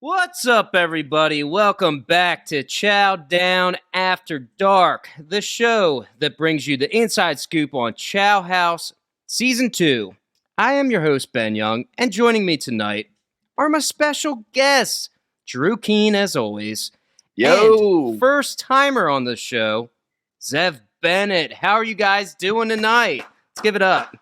What's up, everybody? Welcome back to Chow Down After Dark, the show that brings you the inside scoop on Chow House Season 2. I am your host, Ben Young, and joining me tonight are my special guests, Drew Keane, as always. Yo! And first-timer on the show, Zev Bennett. How are you guys doing tonight? Let's give it up.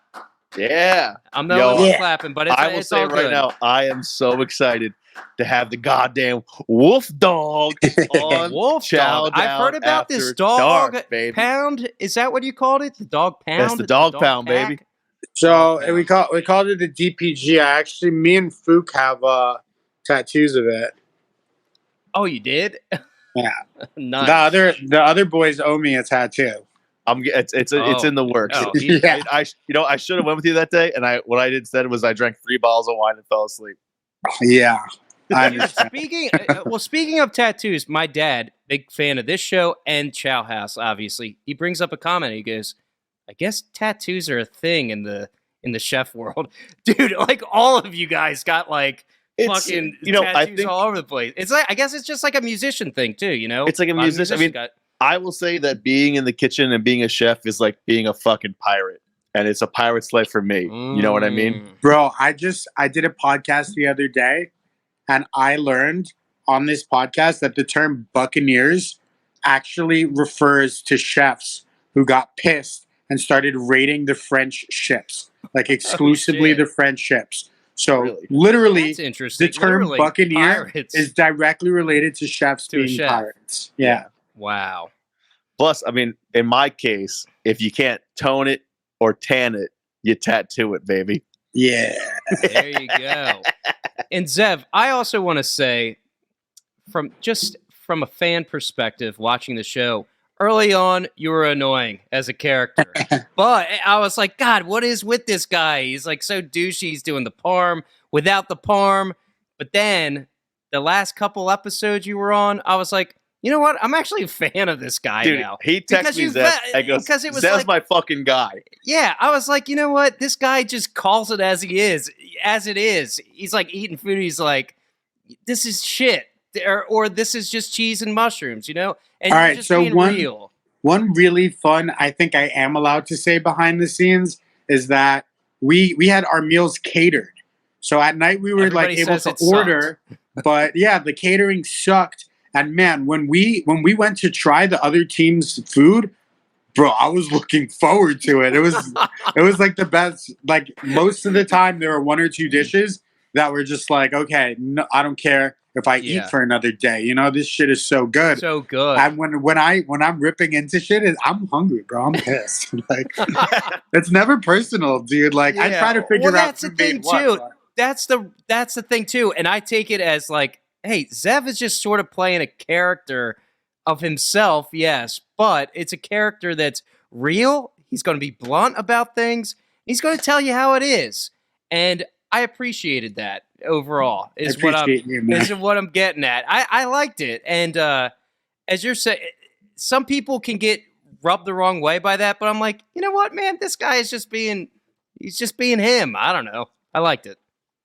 Yeah. I'm the only one clapping, but I will it's say all right good. now, I am so excited to have the goddamn wolf dog on Wolf Chow dog. Down I've heard about this After dog Dark, baby. pound. Is that what you called it? The dog pound? That's the dog pound, pack? baby. So we called it the DPG. Me and Fook have tattoos of it. Oh, you did? Yeah. Nice. The other boys owe me a tattoo. It's in the works. Oh. Yeah. I should have went with you that day, and what I did said was I drank 3 bottles of wine and fell asleep. Yeah. I understand. Speaking of tattoos, my dad, big fan of this show and Chow House, obviously. He brings up a comment. He goes, "I guess tattoos are a thing in the chef world." Dude, like all of you guys got like fucking tattoos I think all over the place. It's like, I guess it's just like a musician thing too, you know? it's like a musician. I mean, I will say that being in the kitchen and being a chef is like being a fucking pirate, and it's a pirate's life for me. You know what I mean? Bro, I did a podcast the other day, and I learned on this podcast that the term buccaneers actually refers to chefs who got pissed and started raiding the French ships, like exclusively the French ships. So literally, That's interesting. the term buccaneer pirates. is directly related to chefs To a being chef. pirates. Yeah. Wow. Plus, I mean, in my case, if you can't tone it or tan it, you tattoo it, baby. Yeah. There you go. And Zev, I also want to say, from a fan perspective, watching the show, early on, you were annoying as a character. But I was like, God, what is with this guy? He's like so douchey. He's doing the parm without the parm. But then the last couple episodes you were on, I was like, you know what? I'm actually a fan of this guy Dude, now. he texted me Zev and goes, because it was Zev's like, my fucking guy. yeah, I was like, you know what? This guy just calls it as he is, as it is. He's like eating food. He's like, this is shit. Or this is just cheese and mushrooms, you know? And All you're right, just so being real. One really fun, I think I am allowed to say behind the scenes, is that we had our meals catered. So at night we were Everybody able says to it order, but yeah, the catering sucked. And man, when we went to try the other team's food, bro, I was looking forward to it. It was like the best. Like most of the time, there were 1 or 2 dishes that were just like, okay, no, I don't care if I eat for another day. You know, this shit is so good. So good. And when I'm ripping into shit, I'm hungry, bro. I'm pissed. Like it's never personal, dude. Like I try to figure out. That's the who thing made what, too. but- That's the thing too. And I take it as like, hey, Zev is just sort of playing a character of himself, yes, but it's a character that's real. He's going to be blunt about things. He's going to tell you how it is. And I appreciated that overall. Is what I'm getting at. I liked it. And as you're saying, some people can get rubbed the wrong way by that, but I'm like, you know what, man? This guy is just being him. I don't know. I liked it.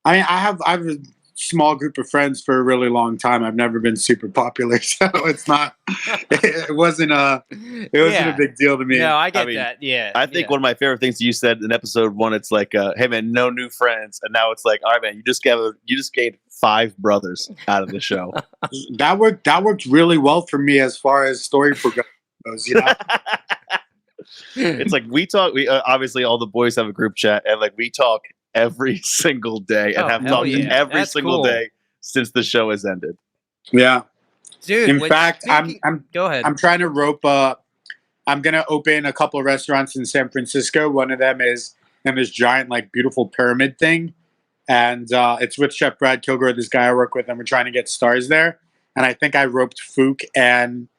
I mean, I've a small group of friends for a really long time. I've never been super popular, so it's not. It wasn't a big deal to me. No, I get that. Yeah, I think one of my favorite things you said in episode 1, it's like, "Hey man, no new friends," and now it's like, "All right, man, you just gave 5 brothers out of the show." That worked really well for me as far as story progression goes. You know. It's like we talk. We obviously all the boys have a group chat, and like we talk every single day and have talked every single day since the show has ended. Yeah, dude. In fact, I'm go ahead. I'm trying to rope up. I'm gonna open a couple of restaurants in San Francisco. One of them is in this giant, like, beautiful pyramid thing, and it's with Chef Brad Kilgore, this guy I work with, and we're trying to get stars there. And I think I roped Fook and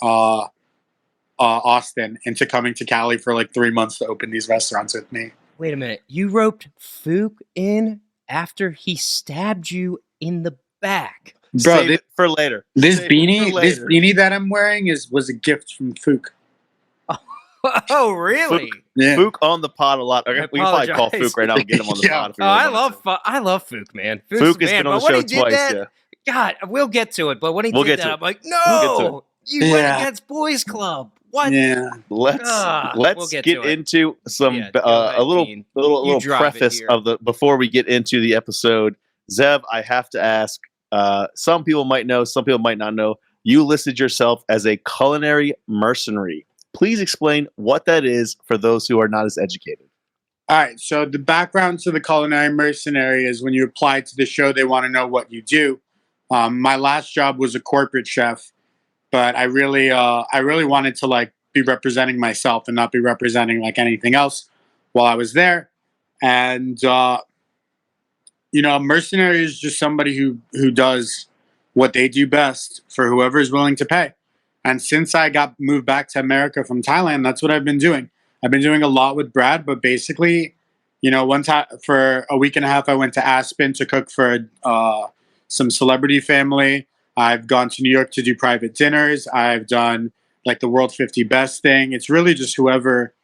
Austin into coming to Cali for like 3 months to open these restaurants with me. Wait a minute. You roped Fook in after he stabbed you in the back. Bro, Save it for later. This Save it for later. beanie that I'm wearing was a gift from Fook. Oh, really? Fook, Yeah. Fook on the pod a lot. Okay, we can probably call Fook right now and get him on the pod. If we Oh, really I love Fook, man. Fook has man. been on But the when show he did twice. that, Yeah. God, we'll get to it. But when he We'll did get to that, it. I'm like, We'll get to no, you went against Boys Club. What? Yeah. Let's get get to it. into some Yeah, go ahead, a little Keane. little drive it preface here. of the before we get into the episode. Zev, I have to ask. Some people might know, some people might not know. You listed yourself as a culinary mercenary. Please explain what that is for those who are not as educated. All right. So the background to the culinary mercenary is when you apply to the show, they want to know what you do. My last job was a corporate chef, but I really wanted to like be representing myself and not be representing like anything else while I was there. And mercenary is just somebody who does what they do best for whoever is willing to pay. And since I got moved back to America from Thailand, that's what I've been doing. I've been doing a lot with Brad, but basically, one time for a week and a half, I went to Aspen to cook for some celebrity family. I've gone to New York to do private dinners. I've done like the World 50 Best thing. It's really just whoever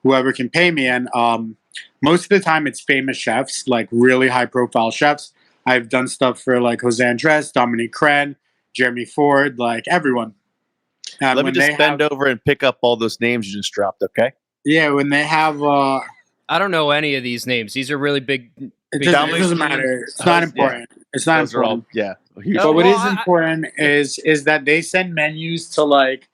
can pay me. And most of the time, it's famous chefs, like really high profile chefs. I've done stuff for like Jose Andres, Dominique Crenn, Jeremy Ford, like everyone. And Let me just bend over and pick up all those names you just dropped, okay? Yeah, when they have... I don't know any of these names. These are really big. It doesn't matter. It's not important. Yeah. It's not those important. But what is important is that they send menus to like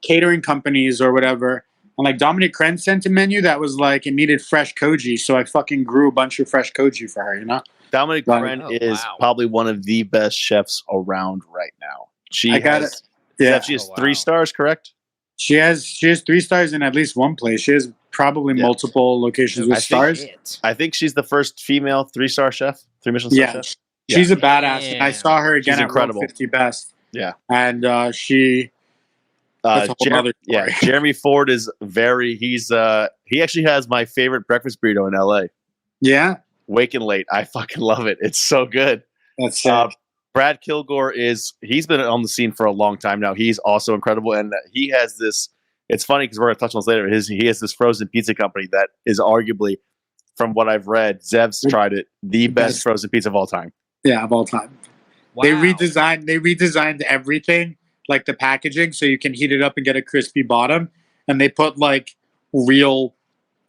catering companies or whatever. And like Dominic Crenn sent a menu that was like it needed fresh koji, so I fucking grew a bunch of fresh koji for her. Dominic Crenn is probably one of the best chefs around right now. She has 3 stars, correct? She has 3 stars in at least one place. She has probably multiple locations with stars. I think she's the first female 3-star chef, 3 Michelin star chef. She's a badass. And I saw her again at World 50 Best. Yeah, and she. Jeremy Ford is he actually has my favorite breakfast burrito in LA. Yeah. Wake and Late. I fucking love it. It's so good. That's sick. Brad Kilgore he's been on the scene for a long time now. He's also incredible. And he has this, it's funny because we're going to touch on this later. He has this frozen pizza company that is arguably, from what I've read, Zev's tried it, the best frozen pizza of all time. Yeah, of all time. Wow. They redesigned everything, like the packaging, so you can heat it up and get a crispy bottom. And they put like real,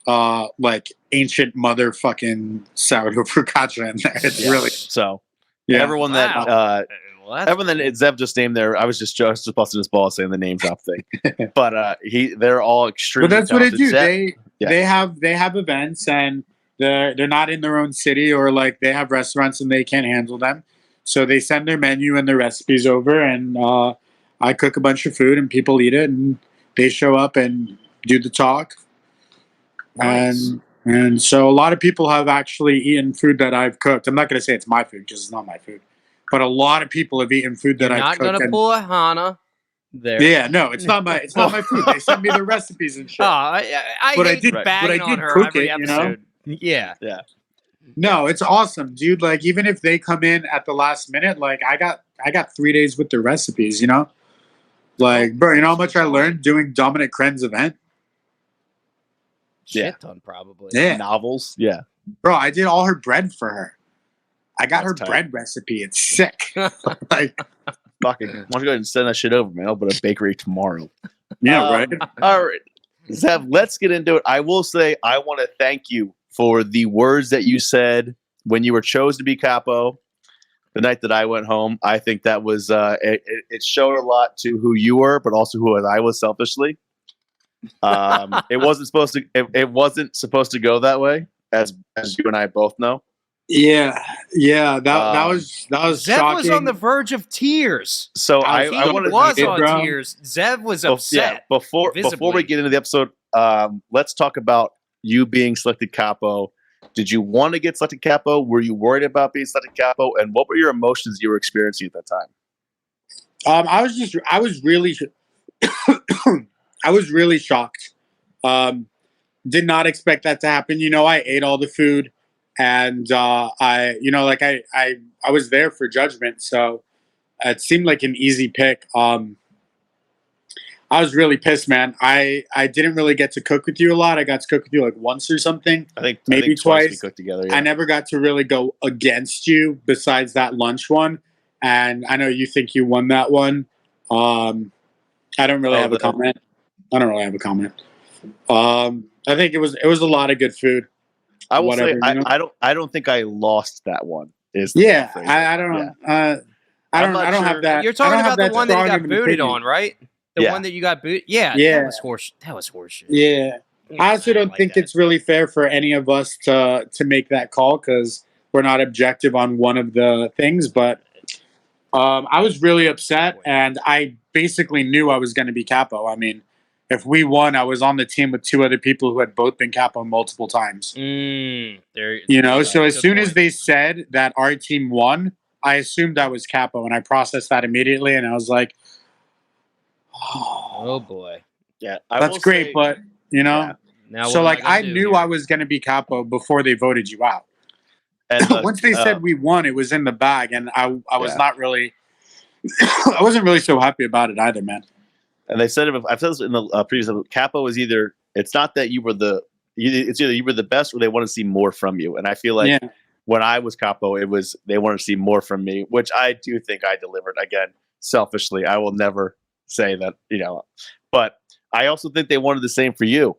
like ancient motherfucking sourdough focaccia in there. It's really so. Yeah. Everyone that Zev just named there, I was just busting his balls saying the name drop thing. But they're all extremely. But that's talented. what they do. They have events and they're not in their own city, or like they have restaurants and they can't handle them, so they send their menu and their recipes over, and I cook a bunch of food and people eat it, and they show up and do the talk. Nice. And so a lot of people have actually eaten food that I've cooked. I'm not going to say it's my food because it's not my food. But a lot of people have eaten food that I've cooked. Not going to pull a Hana there. Yeah, no, it's not my food. They send me the recipes and shit. I did bang on her every episode. Yeah. No, it's awesome, dude. Like even if they come in at the last minute, like I got 3 days with the recipes, Like, bro, you know how much I learned doing Dominic Crenn's event? Shit ton, probably. Yeah. Novels. Yeah. Bro, I did all her bread for her. I got her bread recipe. It's sick. Like, fucking, why don't you go ahead and send that shit over, man? I'll open a bakery tomorrow. Yeah, right. All right. Zev, let's get into it. I will say I want to thank you for the words that you said when you were chosen to be capo the night that I went home. I think that was it showed a lot to who you were, but also who I was selfishly. It wasn't supposed to go that way, as you and I both know. Yeah. That was Zev shocking. was on the verge of tears. So I was on tears. Zev was upset. Before we get into the episode, let's talk about you being selected capo. Did you want to get selected capo? Were you worried about being selected capo? And what were your emotions you were experiencing at that time? I was really shocked. Did not expect that to happen. I ate all the food, and I was there for judgment, so it seemed like an easy pick. I was really pissed, man. I didn't really get to cook with you a lot. I got to cook with you like once or something. I think maybe twice. We twice. cooked together. Yeah. I never got to really go against you besides that lunch one. and I know you think you won that one. I don't really have a comment. I don't really have a comment. I think it was a lot of good food. I will Whatever, say you know? I don't think I lost that one. Is the Yeah, phrase. I don't. Yeah. I I'm don't. not I don't sure. have that. You're I talking don't have about the that one that you strong got of an booted opinion. on, right? The Yeah. one that you got booted. Yeah, Yeah. that was horse. That was horseshit. Yeah, I also didn't don't like think that. it's really fair for any of us to make that call because we're not objective on one of the things. But I was really upset, and I basically knew I was going to be capo. I mean, if we won, I was on the team with two other people who had both been capo multiple times. There, You know, right, so as good soon as point. they said that our team won, I assumed I was capo, and I processed that immediately, and I was like, Oh boy. Yeah, I that's will great, say, but you know. yeah. Now So what am like I gonna I do knew here? I was going to be capo before they voted you out. And Once they said we won, it was in the bag, and I was Yeah. not really, I wasn't really so happy about it either, man. and they said I've said this in the previous episode, capo is either it's not that it's either you were the best or they want to see more from you. And I feel like Yeah, when I was capo, it was they wanted to see more from me, which I do think I delivered. Again, selfishly, I will never say that, but I also think they wanted the same for you,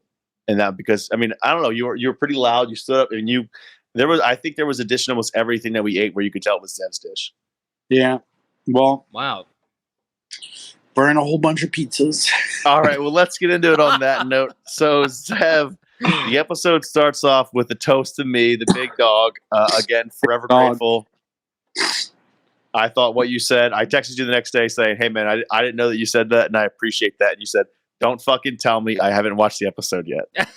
and that because I mean I don't know, you were pretty loud, you stood up, and I think there was a dish in almost everything that we ate where you could tell it was Zev's dish. yeah. Well, Wow. burn a whole bunch of pizzas. All right, well, let's get into it on that note. So, Zev, the episode starts off with a toast to me, the big dog. Again, forever Dog. grateful. I thought what you said. I texted you the next day saying, "Hey, man, I didn't know that you said that, and I appreciate that." And you said, "Don't fucking tell me I haven't watched the episode yet."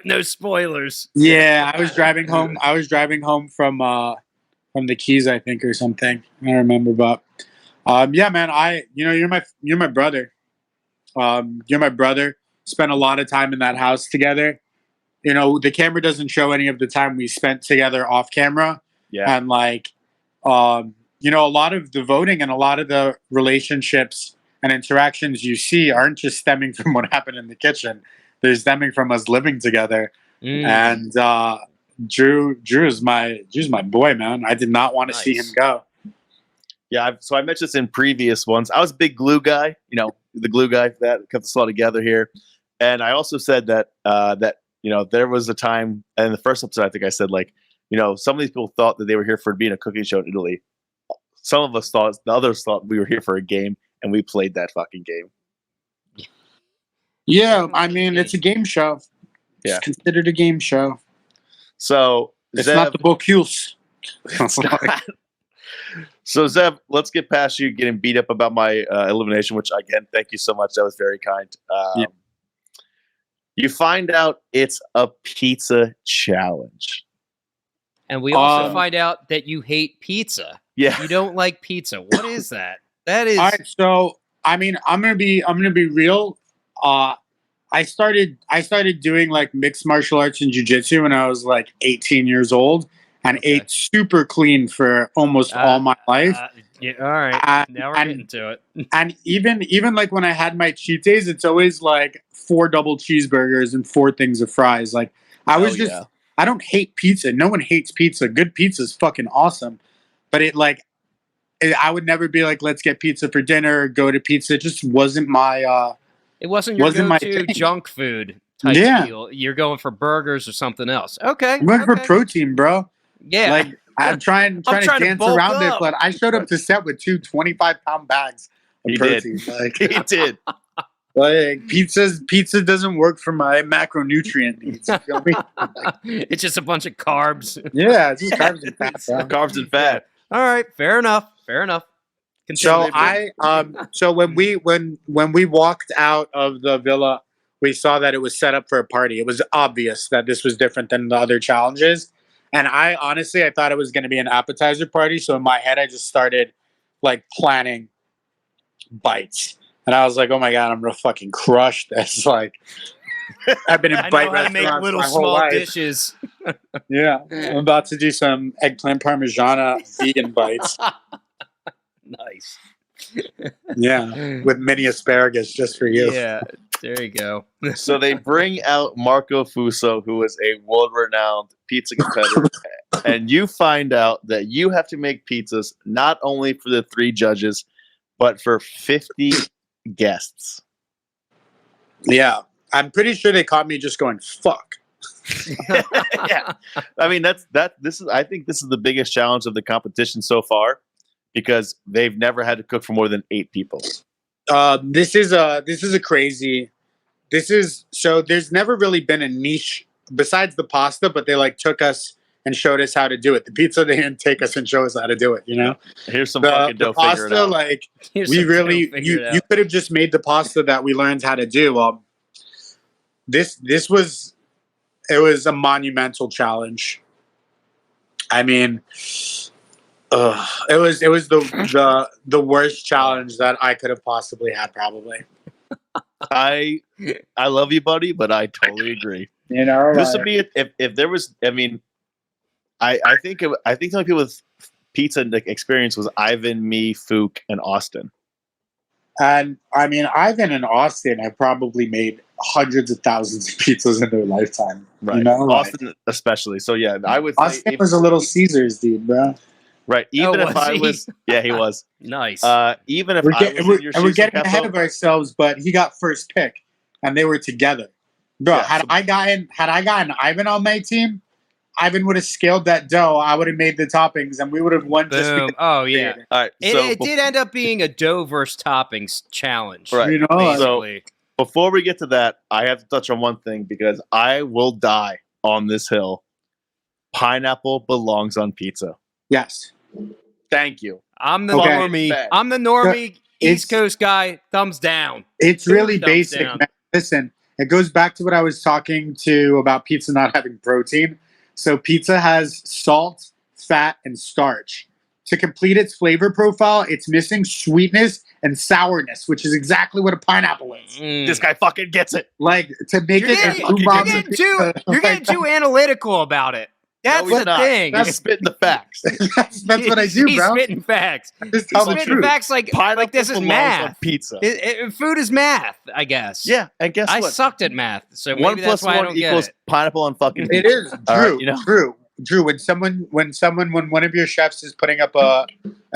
No spoilers. Yeah, I was driving home. I was driving home from the Keys, I think, or something. I don't remember, but yeah, man. You're my brother. You're my brother. Spent a lot of time in that house together. You know, the camera doesn't show any of the time we spent together off camera, Yeah, and like, a lot of the voting and a lot of the relationships and interactions you see aren't just stemming from what happened in the kitchen. They're stemming from us living together. And Drew's my boy, man. I did not want to see him Nice. go. yeah. So I mentioned this in previous ones. I was a big glue guy. The glue guy that kept us all together here. And I also said that there was a time in the first episode. I think I said some of these people thought that they were here for being a cooking show in Italy. Some of us thought, the others thought we were here for a game, and we played that fucking game. Yeah, I mean, it's a game show. Yeah. It's considered a game show. So It's Zev, not the Bocuse. So Zev, let's get past you getting beat up about my elimination, which again, thank you so much. That was very kind. Yeah. You find out it's a pizza challenge. And we also find out that you hate pizza. Yeah. You don't like pizza. What is that? That is All right, so I mean, I'm gonna be real. I started doing like mixed martial arts and jiu-jitsu when I was like 18 years old, and ate super clean for almost all my life. Yeah, all right. Now we're getting to it. And even like when I had my cheat days, it's always like 4 double cheeseburgers and 4 things of fries. Like I don't hate pizza. No one hates pizza. Good pizza is fucking awesome. But I would never be like, let's get pizza for dinner or go to pizza. It just wasn't my It wasn't your wasn't my go-to thing. junk food type deal. You're going for burgers or something else. Okay. I'm going for protein, bro. Yeah. Like I'm trying to dance bulk around it, up. but I showed up to set with 2 25-pound bags of He protein. did. Like, He did. like pizza doesn't work for my macronutrient needs. You feel me? It's just a bunch of carbs. Yeah, it's just carbs and fat, bro. Carbs and fat. All right. Fair enough. So Continue. so when we walked out of the villa, we saw that it was set up for a party. It was obvious that this was different than the other challenges. And I thought it was going to be an appetizer party. So in my head, I just started like planning bites. And I was like, oh my God, I'm going to fucking crush this. Like, I've been in I bite know how to make restaurants little my whole small life. dishes. Yeah. I'm about to do some eggplant parmigiana vegan bites. Nice. Yeah. With mini asparagus just for you. Yeah. There you go. So they bring out Marco Fuso, who is a world-renowned pizza competitor, and you find out that you have to make pizzas not only for the 3 judges, but for 50 guests. Yeah, I'm pretty sure they caught me just going fuck. Yeah, I mean I think this is the biggest challenge of the competition so far because they've never had to cook for more than 8 people. This is a crazy. So there's never really been a niche besides the pasta, but they like took us and showed us how to do it. The pizza, they didn't take us and show us how to do it. You know, Here's some fucking dough. the Figure it pasta, out. like Here's we some really dough, figure it you out. could have just made the pasta that we learned how to do. This was a monumental challenge. I mean, it was the worst challenge that I could have possibly had, probably. I love you, buddy, but I totally agree. You know, This would be if there was. I mean, I think the only people with pizza experience was Ivan, me, Fook, and Austin. and I mean, Ivan and Austin have probably made hundreds of thousands of pizzas in their lifetime. Right, You know, Austin especially. So yeah, I would. Say Austin was a little Caesars dude, bro. right. Even if was I he? was, yeah, he was. Nice. Even if We're, I was in your we're shoes, getting Capo, ahead of ourselves, but he got first pick, and they were together. Bro, Yeah, had so- I gotten Ivan on my team, Ivan would have scaled that dough. I would have made the toppings, and we would have won just Boom. because. Oh yeah. All right. It, So it did end up being a dough versus toppings challenge. Right. You know, Basically. before we get to that, I have to touch on one thing because I will die on this hill. Pineapple belongs on pizza. yes. Thank you. I'm the Okay. normie. Bad. I'm the normie It's- East Coast guy. Thumbs down. It's really Thumbs basic, down. man. Listen, it goes back to what I was talking to about pizza not having protein. So pizza has salt, fat, and starch. To complete its flavor profile, it's missing sweetness and sourness, which is exactly what a pineapple is. Mm. This guy fucking gets it. Like to make You're it getting, a fucking you're umami getting too, pizza, you're getting like, too analytical about it. That's he's the not. thing. He's spitting the facts. that's what I do, He's bro. spitting facts. Just He's tell the spitting truth. facts like this is belongs math. on pizza. Food is math, I guess. Yeah, and guess I what? sucked at math, so One maybe that's plus why I one don't get equals it. pineapple on fucking It pizza. is All Drew. right, you know? Drew. When one of your chefs is putting up a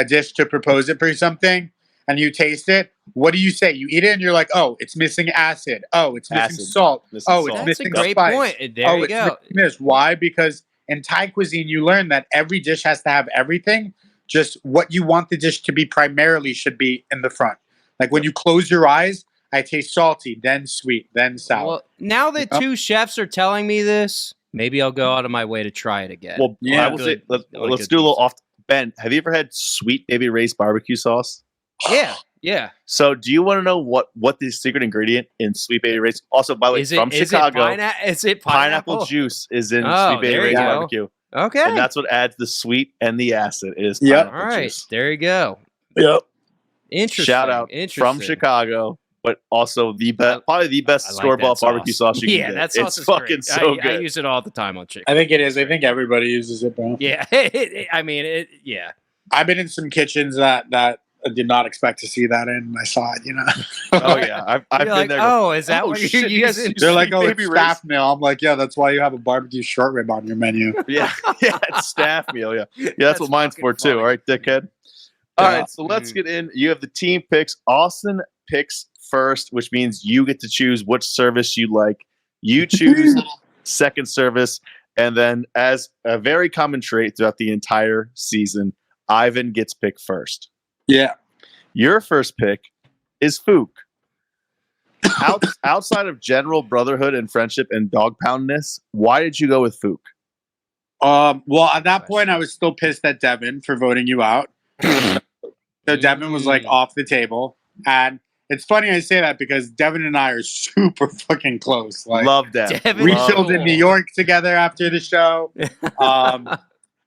dish to propose it for something, and you taste it, what do you say? You eat it, and you're like, "Oh, it's missing acid. Oh, it's missing Acid. salt. Missing Oh, salt. it's That's a missing great spice. point. There Oh, you it's go. missing this." Why? Because in Thai cuisine, you learn that every dish has to have everything. Just what you want the dish to be primarily should be in the front. Like when you close your eyes, I taste salty, then sweet, then sour. Well, now that Yeah. two chefs are telling me this, maybe I'll go out of my way to try it again. Well, Yeah. I will say, let's Good do a little pizza. off. Ben, have you ever had Sweet Baby Ray's barbecue sauce? yeah. So, do you want to know what the secret ingredient in Sweet Baby Ray's? Also, by the way, from Chicago, Is it pineapple pineapple? juice is in Oh, Sweet Baby there you Ray's go. barbecue, Okay. and that's what adds the sweet and the acid. It is Yep. pineapple All right. juice. There you go. Yep. Interesting. Shout out Interesting. from Chicago, but also the best, probably the best I like store bought that barbecue sauce you can Yeah, get. that sauce It's is fucking great. so I good. use it all the time on chicken. I think it is. I think everybody uses it, bro. Yeah. I mean, yeah. I've been in some kitchens that I did not expect to see that in. And I saw it, you know. Oh yeah, I've You're been like, there. oh, is that Oh, what shit, you're yes, using? They're like, Sweet "Oh, Baby it's Ray's." staff meal." I'm like, "Yeah, that's why you have a barbecue short rib on your menu." Yeah, yeah, it's staff meal. Yeah, yeah, that's That's what mine's fucking for too. funny. All right, dickhead. All Yeah. right, so let's get in. You have the team picks. Austin picks first, which means you get to choose which service you like. You choose second service, and then, as a very common trait throughout the entire season, Ivan gets picked first. Yeah. Your first pick is Fook. Outside of general brotherhood and friendship and dog poundness, why did you go with Fook? Well, at that point, I was still pissed at Devin for voting you out. So Devin was like off the table, and it's funny I say that because Devin and I are super fucking close. Like, Love that. Devin- we Love chilled in New York together after the show.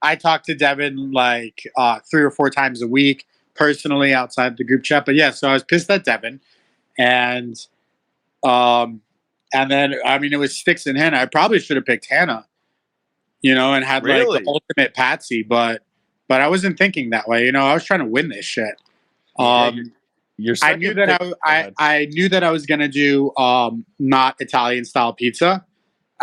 I talked to Devin like 3 or 4 times a week personally outside the group chat. But yeah, so I was pissed at Devin, and then I mean it was Sticks and Hannah. I probably should have picked Hannah, you know, and had Really? like the ultimate Patsy, but I wasn't thinking that way. You know, I was trying to win this shit. Yeah, Your I second knew that pick- I knew that I was gonna do not Italian style pizza,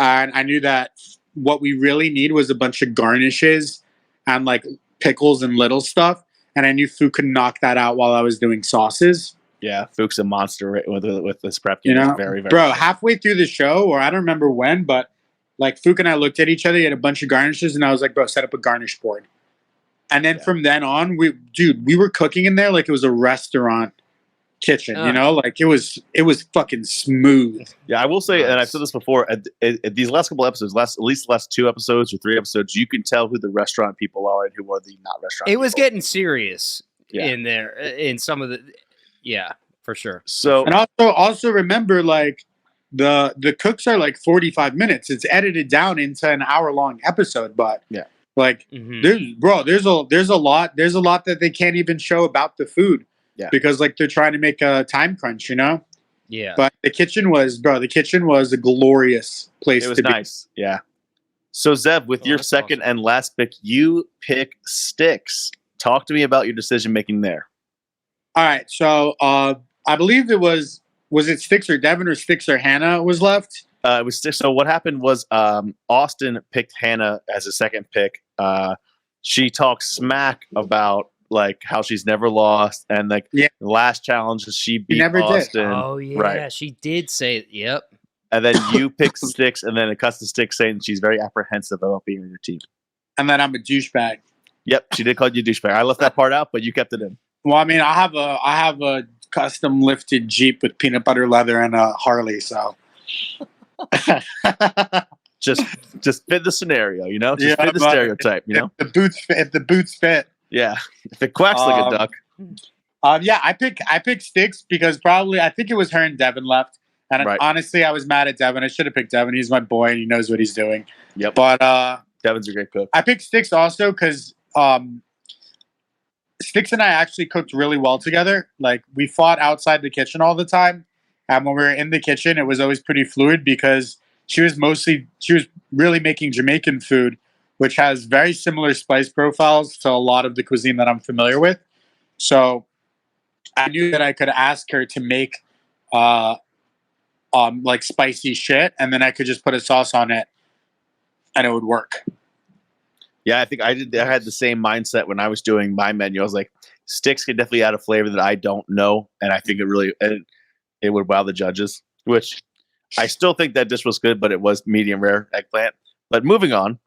and I knew that what we really need was a bunch of garnishes and like pickles and little stuff. And I knew Fu could knock that out while I was doing sauces. Yeah, Fuch's a monster with this prep You game. know, It's very, very bro. good. Halfway through the show, or I don't remember when, but like Fook and I looked at each other. He had a bunch of garnishes, and I was like, "Bro, set up a garnish board." And then from then on, we were cooking in there like it was a restaurant kitchen. You know, like it was fucking smooth. Yeah, I will say, and I've said this before, at these last couple episodes, at least the last 2 episodes or 3 episodes, you can tell who the restaurant people are and who are the not restaurant. It was people. getting serious in there in some of the, for sure. So And also remember, like the cooks are like 45 minutes. It's edited down into an hour-long episode, but like there's a lot that they can't even show about the food. Yeah. Because like they're trying to make a time crunch, you know? Yeah. But the kitchen was a glorious place it was to nice. Be. Yeah. So Zev, with your second and last pick, you pick Sticks. Talk to me about your decision making there. All right. So I believe it was it Sticks or Devin or Sticks or Hannah was left? It was Sticks. So what happened was Austin picked Hannah as a second pick. She talked smack about like how she's never lost, and like the last challenge she beat Austin. Did. Oh yeah, right. She did say it. Yep. And then you pick Sticks, and then it cuts to Sticks saying she's very apprehensive about being on your team. And then I'm a douchebag. Yep, she did call you a douchebag. I left that part out, but you kept it in. Well, I mean, I have a custom lifted Jeep with peanut butter leather and a Harley, so just fit the scenario, you know. Just fit the stereotype, you know. If the boots fit. Yeah, if it quacks like a duck. Yeah, I picked Sticks because probably I think it was her and Devin left, and honestly, I was mad at Devin. I should have picked Devin. He's my boy, and he knows what he's doing. Yep. But Devin's a great cook. I picked Sticks also because Sticks and I actually cooked really well together. Like we fought outside the kitchen all the time, and when we were in the kitchen, it was always pretty fluid because she was really making Jamaican food, which has very similar spice profiles to a lot of the cuisine that I'm familiar with. So I knew that I could ask her to make like spicy shit, and then I could just put a sauce on it and it would work. Yeah, I think I had the same mindset when I was doing my menu. I was like, Sticks can definitely add a flavor that I don't know, and I think it would wow the judges, which I still think that dish was good, but it was medium rare eggplant. But moving on.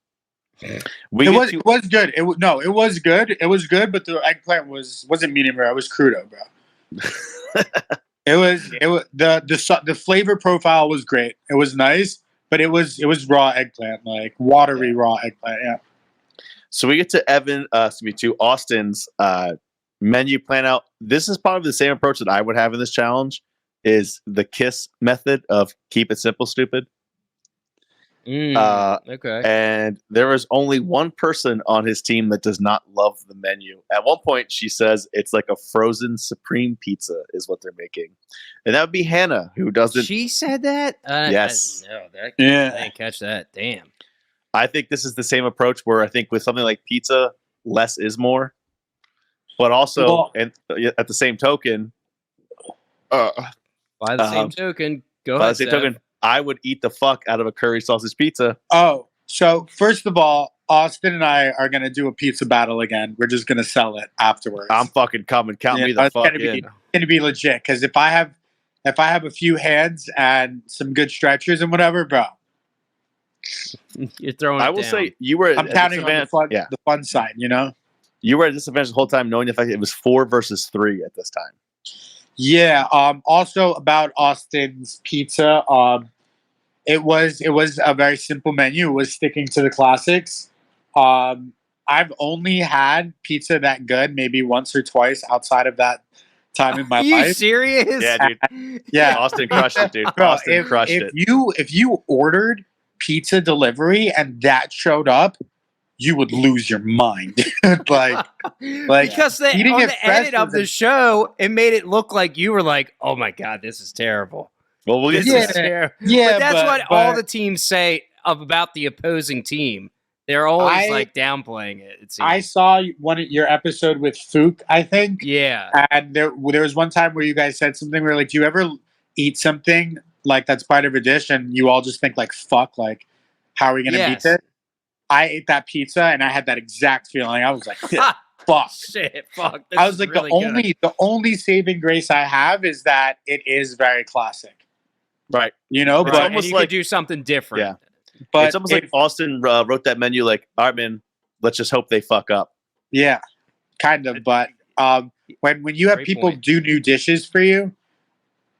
It was good. It was good. It was good, but the eggplant wasn't medium rare. It was crudo, bro. it was the flavor profile was great. It was nice, but it was raw eggplant, like watery raw eggplant. Yeah. So we get to Austin's menu plan out. This is probably the same approach that I would have in this challenge. Is the KISS method of keep it simple, stupid. Okay. And there is only one person on his team that does not love the menu. At one point, she says it's like a frozen supreme pizza is what they're making, and that would be Hannah, who doesn't. She said that. Yes. I didn't catch that. Damn. I think this is the same approach where I think with something like pizza, less is more, but also, and at the same token, by the same token, go ahead. By the same token. I would eat the fuck out of a curry sausage pizza. Oh, so first of all, Austin and I are going to do a pizza battle again. We're just going to sell it afterwards. I'm fucking coming. Count me the fuck in. It's going to be legit because if I have a few hands and some good stretchers and whatever, bro. You're throwing it I will down. say you were. I'm counting on the fun side, you know? You were at disadvantage the whole time knowing the fact that it was 4 versus 3 at this time. Yeah. Also about Austin's pizza, it was a very simple menu. It was sticking to the classics. I've only had pizza that good maybe once or twice outside of that time in my life. Are you serious? Yeah, dude. Yeah. Austin crushed it, dude. Austin crushed it. If you ordered pizza delivery and that showed up, you would lose your mind. like because on the edit of the show, it made it look like you were like, "Oh my god, this is terrible." Well, this is terrible. Yeah, but that's what all the teams say about the opposing team. They're always I- like downplaying it. It seems. I saw your episode with Fook, I think. Yeah. And there was one time where you guys said something where like, do you ever eat something like that's part of a dish and you all just think like, fuck, like, how are we gonna beat Yes. this? I ate that pizza and I had that exact feeling. I was like, Ha! fuck. Shit, fuck. This I was is like, really the only saving grace I have is that it is very classic. Right. You know, good. It's Right, almost and you like- could do something different. Yeah. but It's almost like Austin wrote that menu like, all right, man, let's just hope they fuck up. yeah, kind of. But when you have Great people point. do new dishes for you,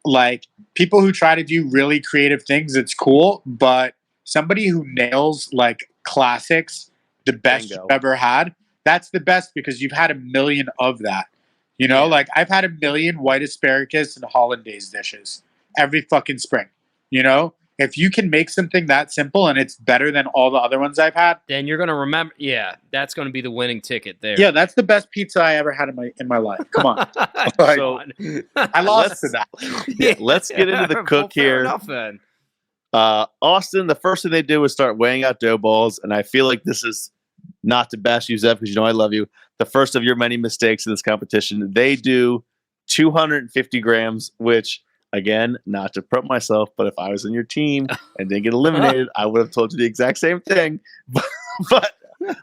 like people who try to do really creative things, it's cool. But somebody who nails like classics, the best Bingo. you've ever had, that's the best because you've had a million of that. You know, Yeah. like I've had a million white asparagus and hollandaise dishes every fucking spring. You know, if you can make something that simple and it's better than all the other ones I've had, Then you're gonna remember. Yeah, that's gonna be the winning ticket there. yeah, that's the best pizza I ever had in my life. Come on, So- I lost Let's- to that. Yeah, let's get into the Well, cook fair here. enough, then. Austin, the first thing they do is start weighing out dough balls, and I feel like this is not to bash you, Zev, because you know I love you. The first of your many mistakes in this competition. They do 250 grams, which, again, not to prep myself, but if I was in your team and didn't get eliminated, I would have told you the exact same thing. But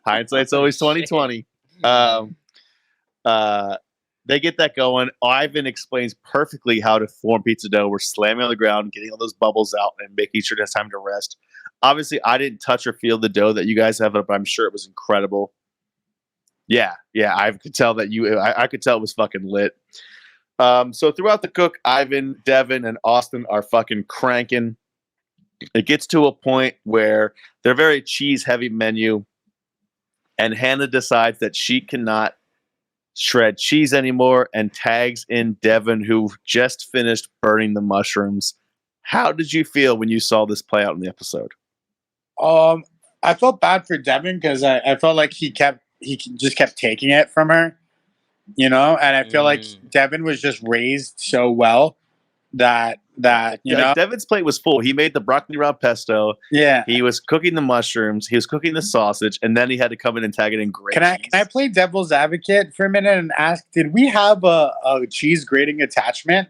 hindsight's always 2020. They get that going. Ivan explains perfectly how to form pizza dough. We're slamming on the ground, getting all those bubbles out, and making sure it has time to rest. Obviously, I didn't touch or feel the dough that you guys have, but I'm sure it was incredible. Yeah, I could tell that I could tell it was fucking lit. So throughout the cook, Ivan, Devin, and Austin are fucking cranking. It gets to a point where they're very cheese-heavy menu, and Hannah decides that she cannot shred cheese anymore and tags in Devin, who just finished burning the mushrooms. How did you feel when you saw this play out in the episode? I felt bad for Devin because I felt like he just kept taking it from her, you know, and I feel like Devin was just raised so well that you know, Devin's plate was full. He made the broccoli raw pesto. yeah. He was cooking the mushrooms. He was cooking the sausage, and then he had to come in and tag it in great Can I play devil's advocate for a minute and ask, did we have a cheese grating attachment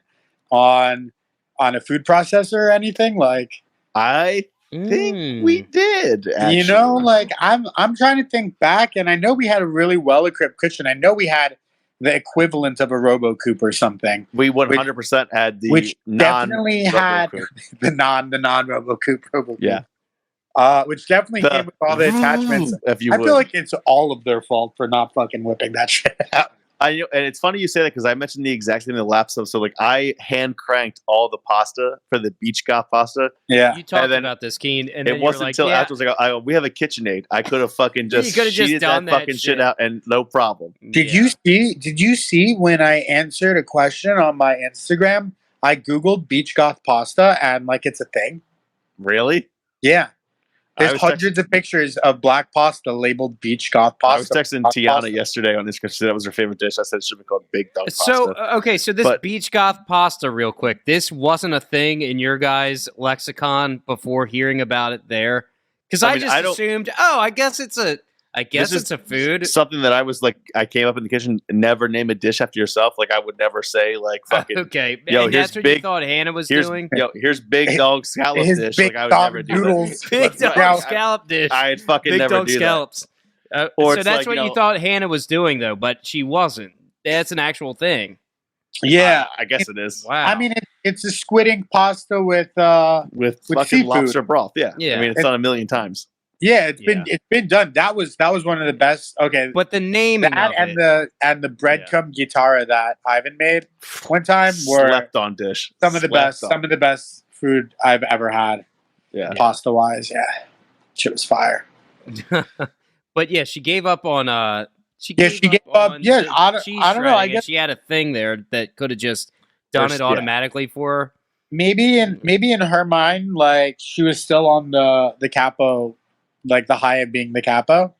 on a food processor or anything? Like, I think we did. you know, actually. like I'm trying to think back, and I know we had a really well equipped kitchen. I know we had the equivalent of a RoboCoupe or something, we 100% had the which definitely had non-RoboCoupe. the non RoboCoupe. Yeah. Which definitely came with all the attachments. If you I would. feel like it's all of their fault for not fucking whipping that shit out. I know, and it's funny you say that because I mentioned the exact same in the lap stuff. So like I hand cranked all the pasta for the beach goth pasta. Yeah. You talked And then about this, Keane, and It then wasn't you're like, until yeah, afterwards I go, we have a KitchenAid. I could have fucking just You coulda just sheeted done that that fucking shit. shit out and no problem. Did you see when I answered a question on my Instagram? I googled beach goth pasta and like it's a thing. Really? Yeah. I There's was hundreds of pictures of black pasta labeled beach goth I was pasta. texting Hot Tiana pasta. yesterday on this because that was her favorite dish. I said it should be called Big Dog Pasta. So okay, so this But- beach goth pasta, real quick. This wasn't a thing in your guys' lexicon before hearing about it there, because I I mean, just I don't- assumed, oh, I guess it's a is food. Something that I was like, I came up in the kitchen, never name a dish after yourself. Like I would never say like fucking, Okay, yo, and here's that's what you big- thought Hannah was here's doing. here's Big Dog scallop His dish. big Like I would dog never do noodles. that. Big dog Yeah. scallop dish. I'd fucking Big never dog do that. scallops. Or So it's that's like, what you thought Hannah was doing, though, but she wasn't. That's an actual thing. Yeah. I guess it is. Wow. I mean, it's a squid ink pasta with With With fucking seafood. lobster broth. Yeah. Yeah. I mean, it's done a million times. yeah, it's Yeah. been done. That was one of the best. Okay, but the naming that of and it. the breadcrumb guitarra that Ivan made one time were Slept on dish. some of the Slept best on. food I've ever had, Yeah. pasta wise. Yeah, shit was fire. But yeah, she gave up on. She Yeah, gave she gave up. on Yeah, the I cheese don't know. I shredding, and guess she had a thing there that could have just done First- it yeah. automatically for her. maybe in her mind, like she was still on the capo, like the high of being the capo.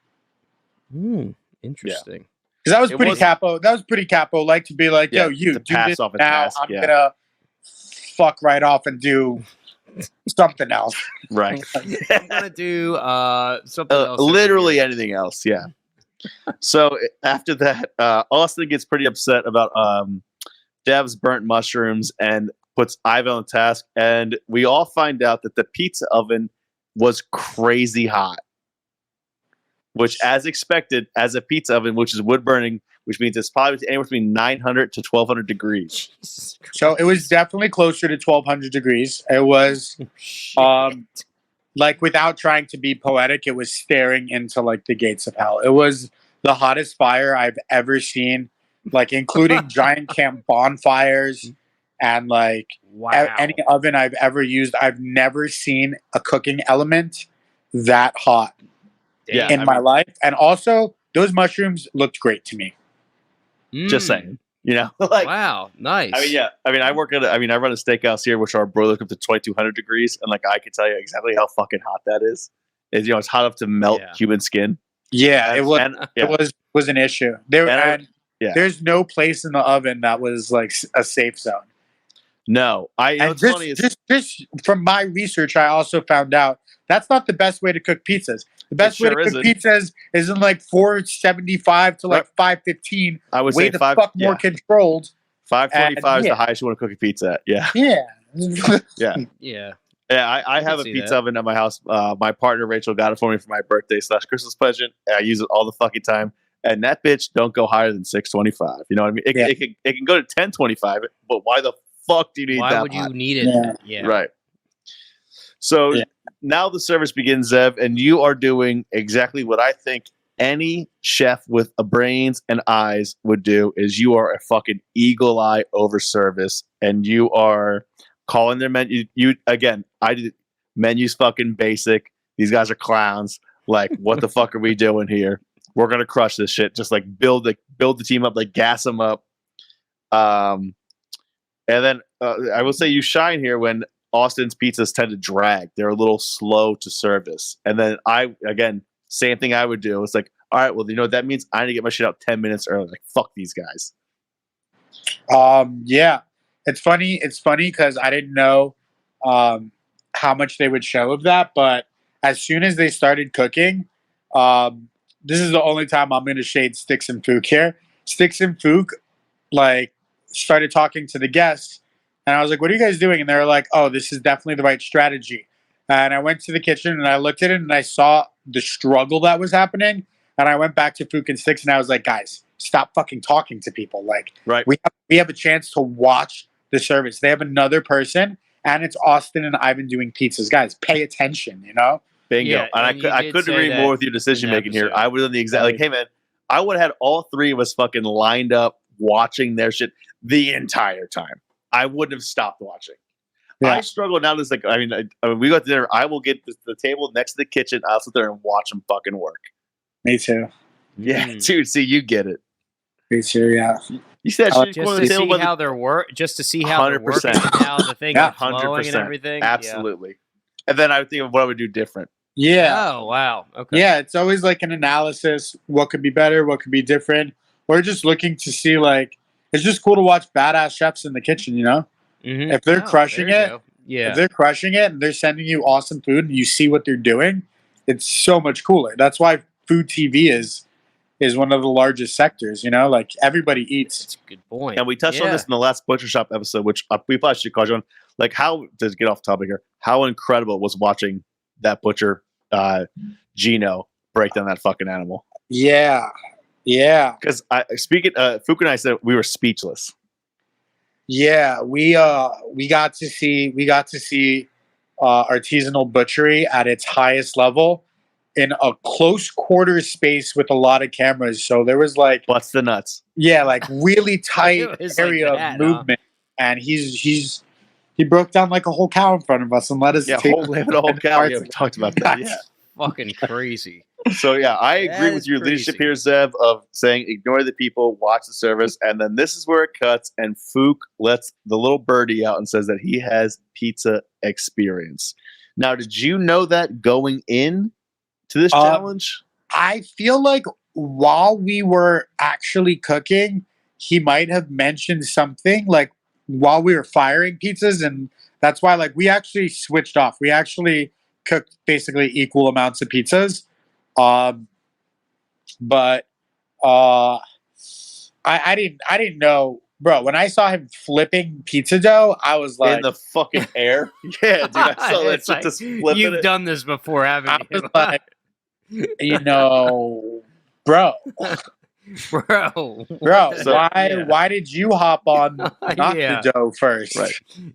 Interesting. Because that was It pretty was- capo. That was pretty capo. Like to be like, Yeah, yo, you to do pass this off a now. task, I'm yeah. gonna fuck right off and do something else. Right. I'm gonna do something else. over Literally here. anything else. Yeah. So after that, Austin gets pretty upset about Dev's burnt mushrooms and puts Ivan on task. And we all find out that the pizza oven was crazy hot, which, as expected, as a pizza oven, which is wood burning, which means it's probably anywhere between 900 to 1200 degrees. Jesus So it was definitely closer to 1200 degrees. It was Shit. like, without trying to be poetic, it was staring into like the gates of hell. It was the hottest fire I've ever seen, like including giant camp bonfires and like Wow. any oven I've ever used. I've never seen a cooking element that hot Yeah, in my life. And also, those mushrooms looked great to me. Just saying. You know, like, wow, nice. I mean, yeah. I mean, I run a steakhouse here, which our broilers up to 2200 degrees, and like I can tell you exactly how fucking hot that is. Is, you know, it's hot enough to melt human skin. Yeah, it was. Yeah. It was an issue. Yeah. There's no place in the oven that was like a safe zone. No, And just from my research, I also found out that's not the best way to cook pizzas. The best way to cook pizzas is in like 475 to like 515. I would way say the fuck more controlled. 525 is the highest you want to cook a pizza at. Yeah. Yeah. Yeah. Yeah. Yeah, I have a pizza oven at my house. My partner Rachel got it for me for my birthday / Christmas present. I use it all the fucking time, and that bitch don't go higher than 625. You know what I mean? It can go to 1025, but why the fuck do you need that? Why would you need it? Yeah. Right. So now the service begins, Zev, and you are doing exactly what I think any chef with a brains and eyes would do. Is you are a fucking eagle eye over service, and you are calling their menu. I did menus fucking basic. These guys are clowns. Like, what the fuck are we doing here? We're gonna crush this shit. Just like build the team up, like gas them up. And then I will say you shine here when Austin's pizzas tend to drag. They're a little slow to service. And then same thing I would do. It's like, all right, well, you know what that means? I need to get my shit out 10 minutes early. Like, fuck these guys. Yeah. It's funny because I didn't know how much they would show of that, but as soon as they started cooking, this is the only time I'm going to shade Sticks and Fook here. Sticks and Fook, like, started talking to the guests, and I was like, what are you guys doing? And they were like, oh, this is definitely the right strategy. And I went to the kitchen, and I looked at it, and I saw the struggle that was happening, and I went back to Fook and Sticks, and I was like, guys, stop fucking talking to people. Like, we have a chance to watch the service. They have another person, and it's Austin and Ivan doing pizzas. Guys, pay attention, you know? Bingo. Yeah, and I couldn't agree more with your decision making here. I would have done the exact, like, hey man, I would have had all three of us fucking lined up watching their shit the entire time. I wouldn't have stopped watching. Yeah. I struggle now. This, like, I mean, we go to dinner. I will get the table next to the kitchen. I'll sit there and watch them fucking work. Me too. Yeah, dude. See, you get it. Me too. Yeah. You said just to see how they're just to see how they're working, how the thing is flowing and everything. Absolutely. Yeah. And then I would think of what I would do different. Yeah. Oh wow. Okay. Yeah, it's always like an analysis. What could be better? What could be different? We're just looking to see, like, it's just cool to watch badass chefs in the kitchen. You know, if they're crushing it, if they're crushing it, and they're sending you awesome food, and you see what they're doing, it's so much cooler. That's why food TV is one of the largest sectors. You know, like, everybody eats. That's a good point. And we touched on this in the last Butcher Shop episode, which we probably should call you on. Like, how to get off topic here? How incredible it was watching that butcher, Gino, break down that fucking animal. Yeah. Because Fook and I said we were speechless. Yeah, we got to see artisanal butchery at its highest level in a close quarter space with a lot of cameras. So there was like butts the nuts. Yeah, like really tight area of movement, and he broke down like a whole cow in front of us and let us a whole cow. Yeah, we talked about that. Yeah, fucking crazy. So yeah, I agree with your leadership here, Zev, of saying ignore the people, watch the service, and then this is where it cuts, and Fook lets the little birdie out and says that he has pizza experience. Now, did you know that going in to this challenge? I feel like while we were actually cooking, he might have mentioned something like while we were firing pizzas, and That's why like we actually switched off. We actually cooked basically equal amounts of pizzas. Um, but uh, I didn't know, bro. When I saw him flipping pizza dough, I was In like, the fucking air. Yeah, dude, I saw that It's shit like, just flipping you've it. done this before, I haven't was you? like, you know, bro, Bro, bro, So- why did you hop on not Yeah. the dough first? Right.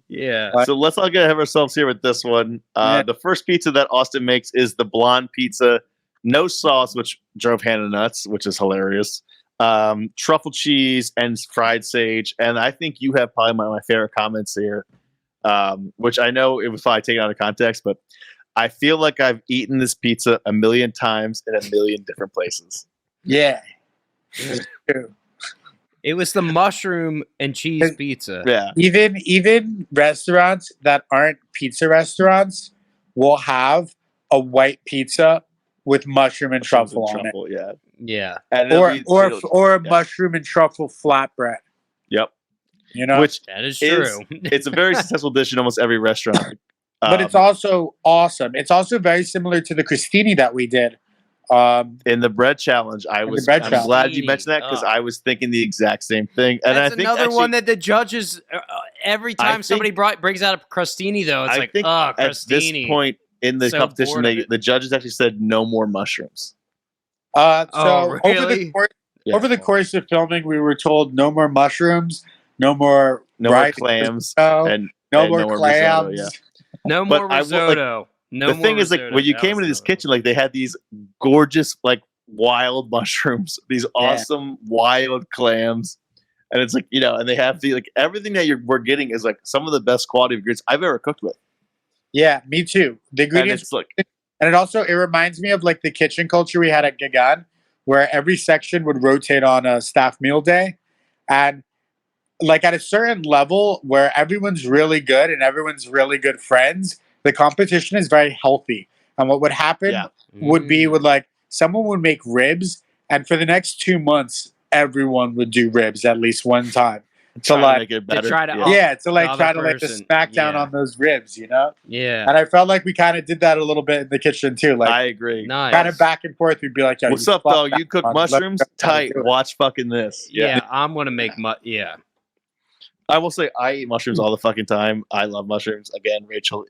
Yeah. Like- So let's not get ahead of ourselves here with this one. Yeah. The first pizza that Austin makes is the blonde pizza, no sauce, which drove Hannah nuts, which is hilarious. Truffle cheese and fried sage, and I think you have probably my favorite comments here, which I know it was probably taken out of context, but I feel like I've eaten this pizza a million times in a million different places. Yeah. It's true. It was the mushroom and cheese pizza. Yeah, Even restaurants that aren't pizza restaurants will have a white pizza with mushroom and truffle on it, yeah, Yeah. and or a yeah. mushroom and truffle flatbread. Yep, You know, which That is is true. it's a very successful dish in almost every restaurant. but it's also awesome. It's also very similar to the crostini that we did. In the bread challenge. the I'm bread glad challenge. you mentioned that because Oh. I was thinking the exact same thing. And That's I think another actually, one that the judges every I time somebody think- brings out a crostini, though, it's I like, think oh, at this crostini. point in the So competition, bored of it. the judges actually said no more mushrooms. So Oh, really? Yeah. over the course of filming, we were told no more mushrooms, no more No more rice, clams no, and no and more no more clams. risotto, yeah. No But more I will, like, risotto. No the more thing is, like, risotto. when you That came was into this another kitchen, like they had these gorgeous, like wild mushrooms, these awesome wild clams, and it's like and they have the like everything that we're getting is like some of the best quality ingredients I've ever cooked with, Yeah, me too. The and ingredients, it's like and it reminds me of like the kitchen culture we had at Gagan, where every section would rotate on a staff meal day, and like at a certain level where everyone's really good and everyone's really good friends, the competition is very healthy. And what would happen Yeah. would be Mm. with like someone would make ribs, and for the next 2 months, everyone would do ribs at least one time. To trying to like, make it better. try to yeah. up- yeah, to like the try other to like the person. smackdown Yeah. on those ribs, you know? Yeah. And I felt like we kind of did that a little bit in the kitchen too. Like I agree. Nice. kind of back and forth, we'd be like, "Yo, What's you up, fucked dog? that You cook one. Let me mushrooms? know how to Tight. do it." Watch fucking this. Yeah. I'm going to make yeah. I will say I eat mushrooms all the fucking time. I love mushrooms. Again, Rachel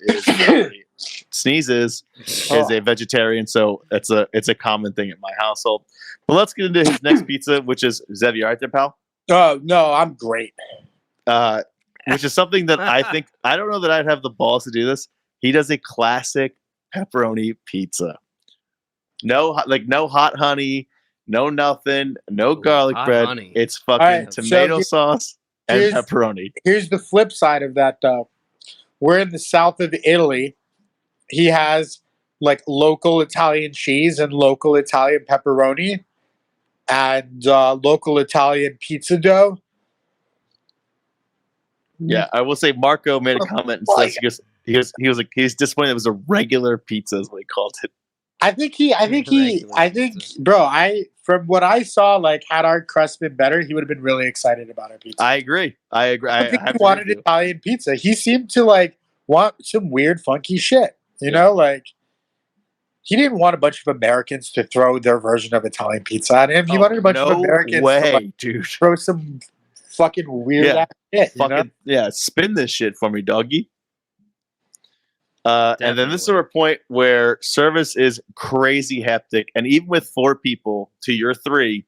sneezes is a vegetarian, so it's a common thing in my household. But let's get into his next pizza, which is Zev. You all right there, pal? Oh no, I'm great. Which is something that I think I don't know that I'd have the balls to do this. He does a classic pepperoni pizza. No hot honey, no nothing, no garlic hot bread. honey. It's fucking Alright, so tomato sauce and here's- pepperoni. Here's the flip side of that, though. We're in the south of Italy. He has like local Italian cheese and local Italian pepperoni and local Italian pizza dough. Yeah, I will say Marco made a comment and says he was like he's disappointed it was a regular pizza is what he called it. I think, Regular bro, from what I saw, like, had our crust been better, he would have been really excited about our pizza. I agree. I think have he to agree wanted with you. Italian pizza. He seemed to like want some weird, funky shit. You know, like he didn't want a bunch of Americans to throw their version of Italian pizza at him. He wanted a bunch of Americans way, to like, dude. throw some fucking weird Yeah. ass shit. You know? Fucking spin this shit for me, doggy. And then this is Definitely. a point where service is crazy hectic, and even with 4 people to your 3,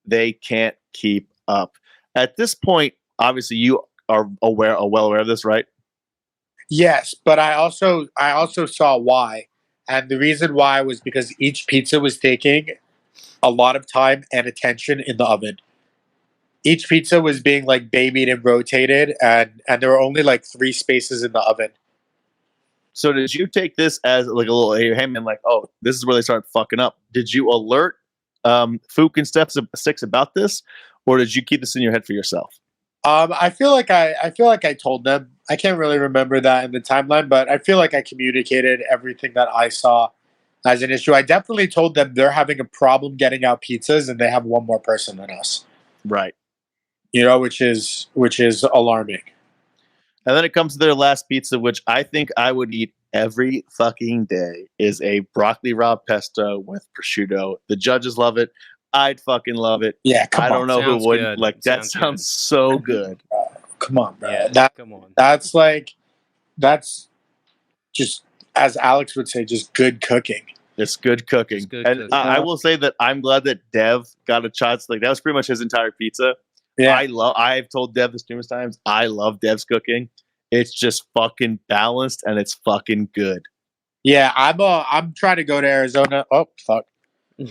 they can't keep up. At this point, obviously, you are well aware of this, right? Yes, but I also saw why, and the reason why was because each pizza was taking a lot of time and attention in the oven. Each pizza was being like babied and rotated, and there were only like 3 spaces in the oven. So did you take this as like a little hey man, like, oh, this is where they start fucking up? Did you alert Fook and Six about this, or did you keep this in your head for yourself? I feel like I told them. I can't really remember that in the timeline, but I feel like I communicated everything that I saw as an issue. I definitely told them they're having a problem getting out pizzas, and they have one more person than us. Right. You know, which is alarming. And then it comes to their last pizza, which I think I would eat every fucking day, is a broccoli raw pesto with prosciutto. The judges love it. I'd fucking love it. Yeah, come I on. don't know who Sounds wouldn't. good. Like, that Sounds sounds so good. Come on, bro. Yeah, come on. That's just, as Alex would say, just good cooking. It's good cooking. It's good And cooking. I will say that I'm glad that Dev got a chance. Like, that was pretty much his entire pizza. Yeah. I've told Dev this numerous times. I love Dev's cooking. It's just fucking balanced and it's fucking good. Yeah, I'm trying to go to Arizona. Oh fuck.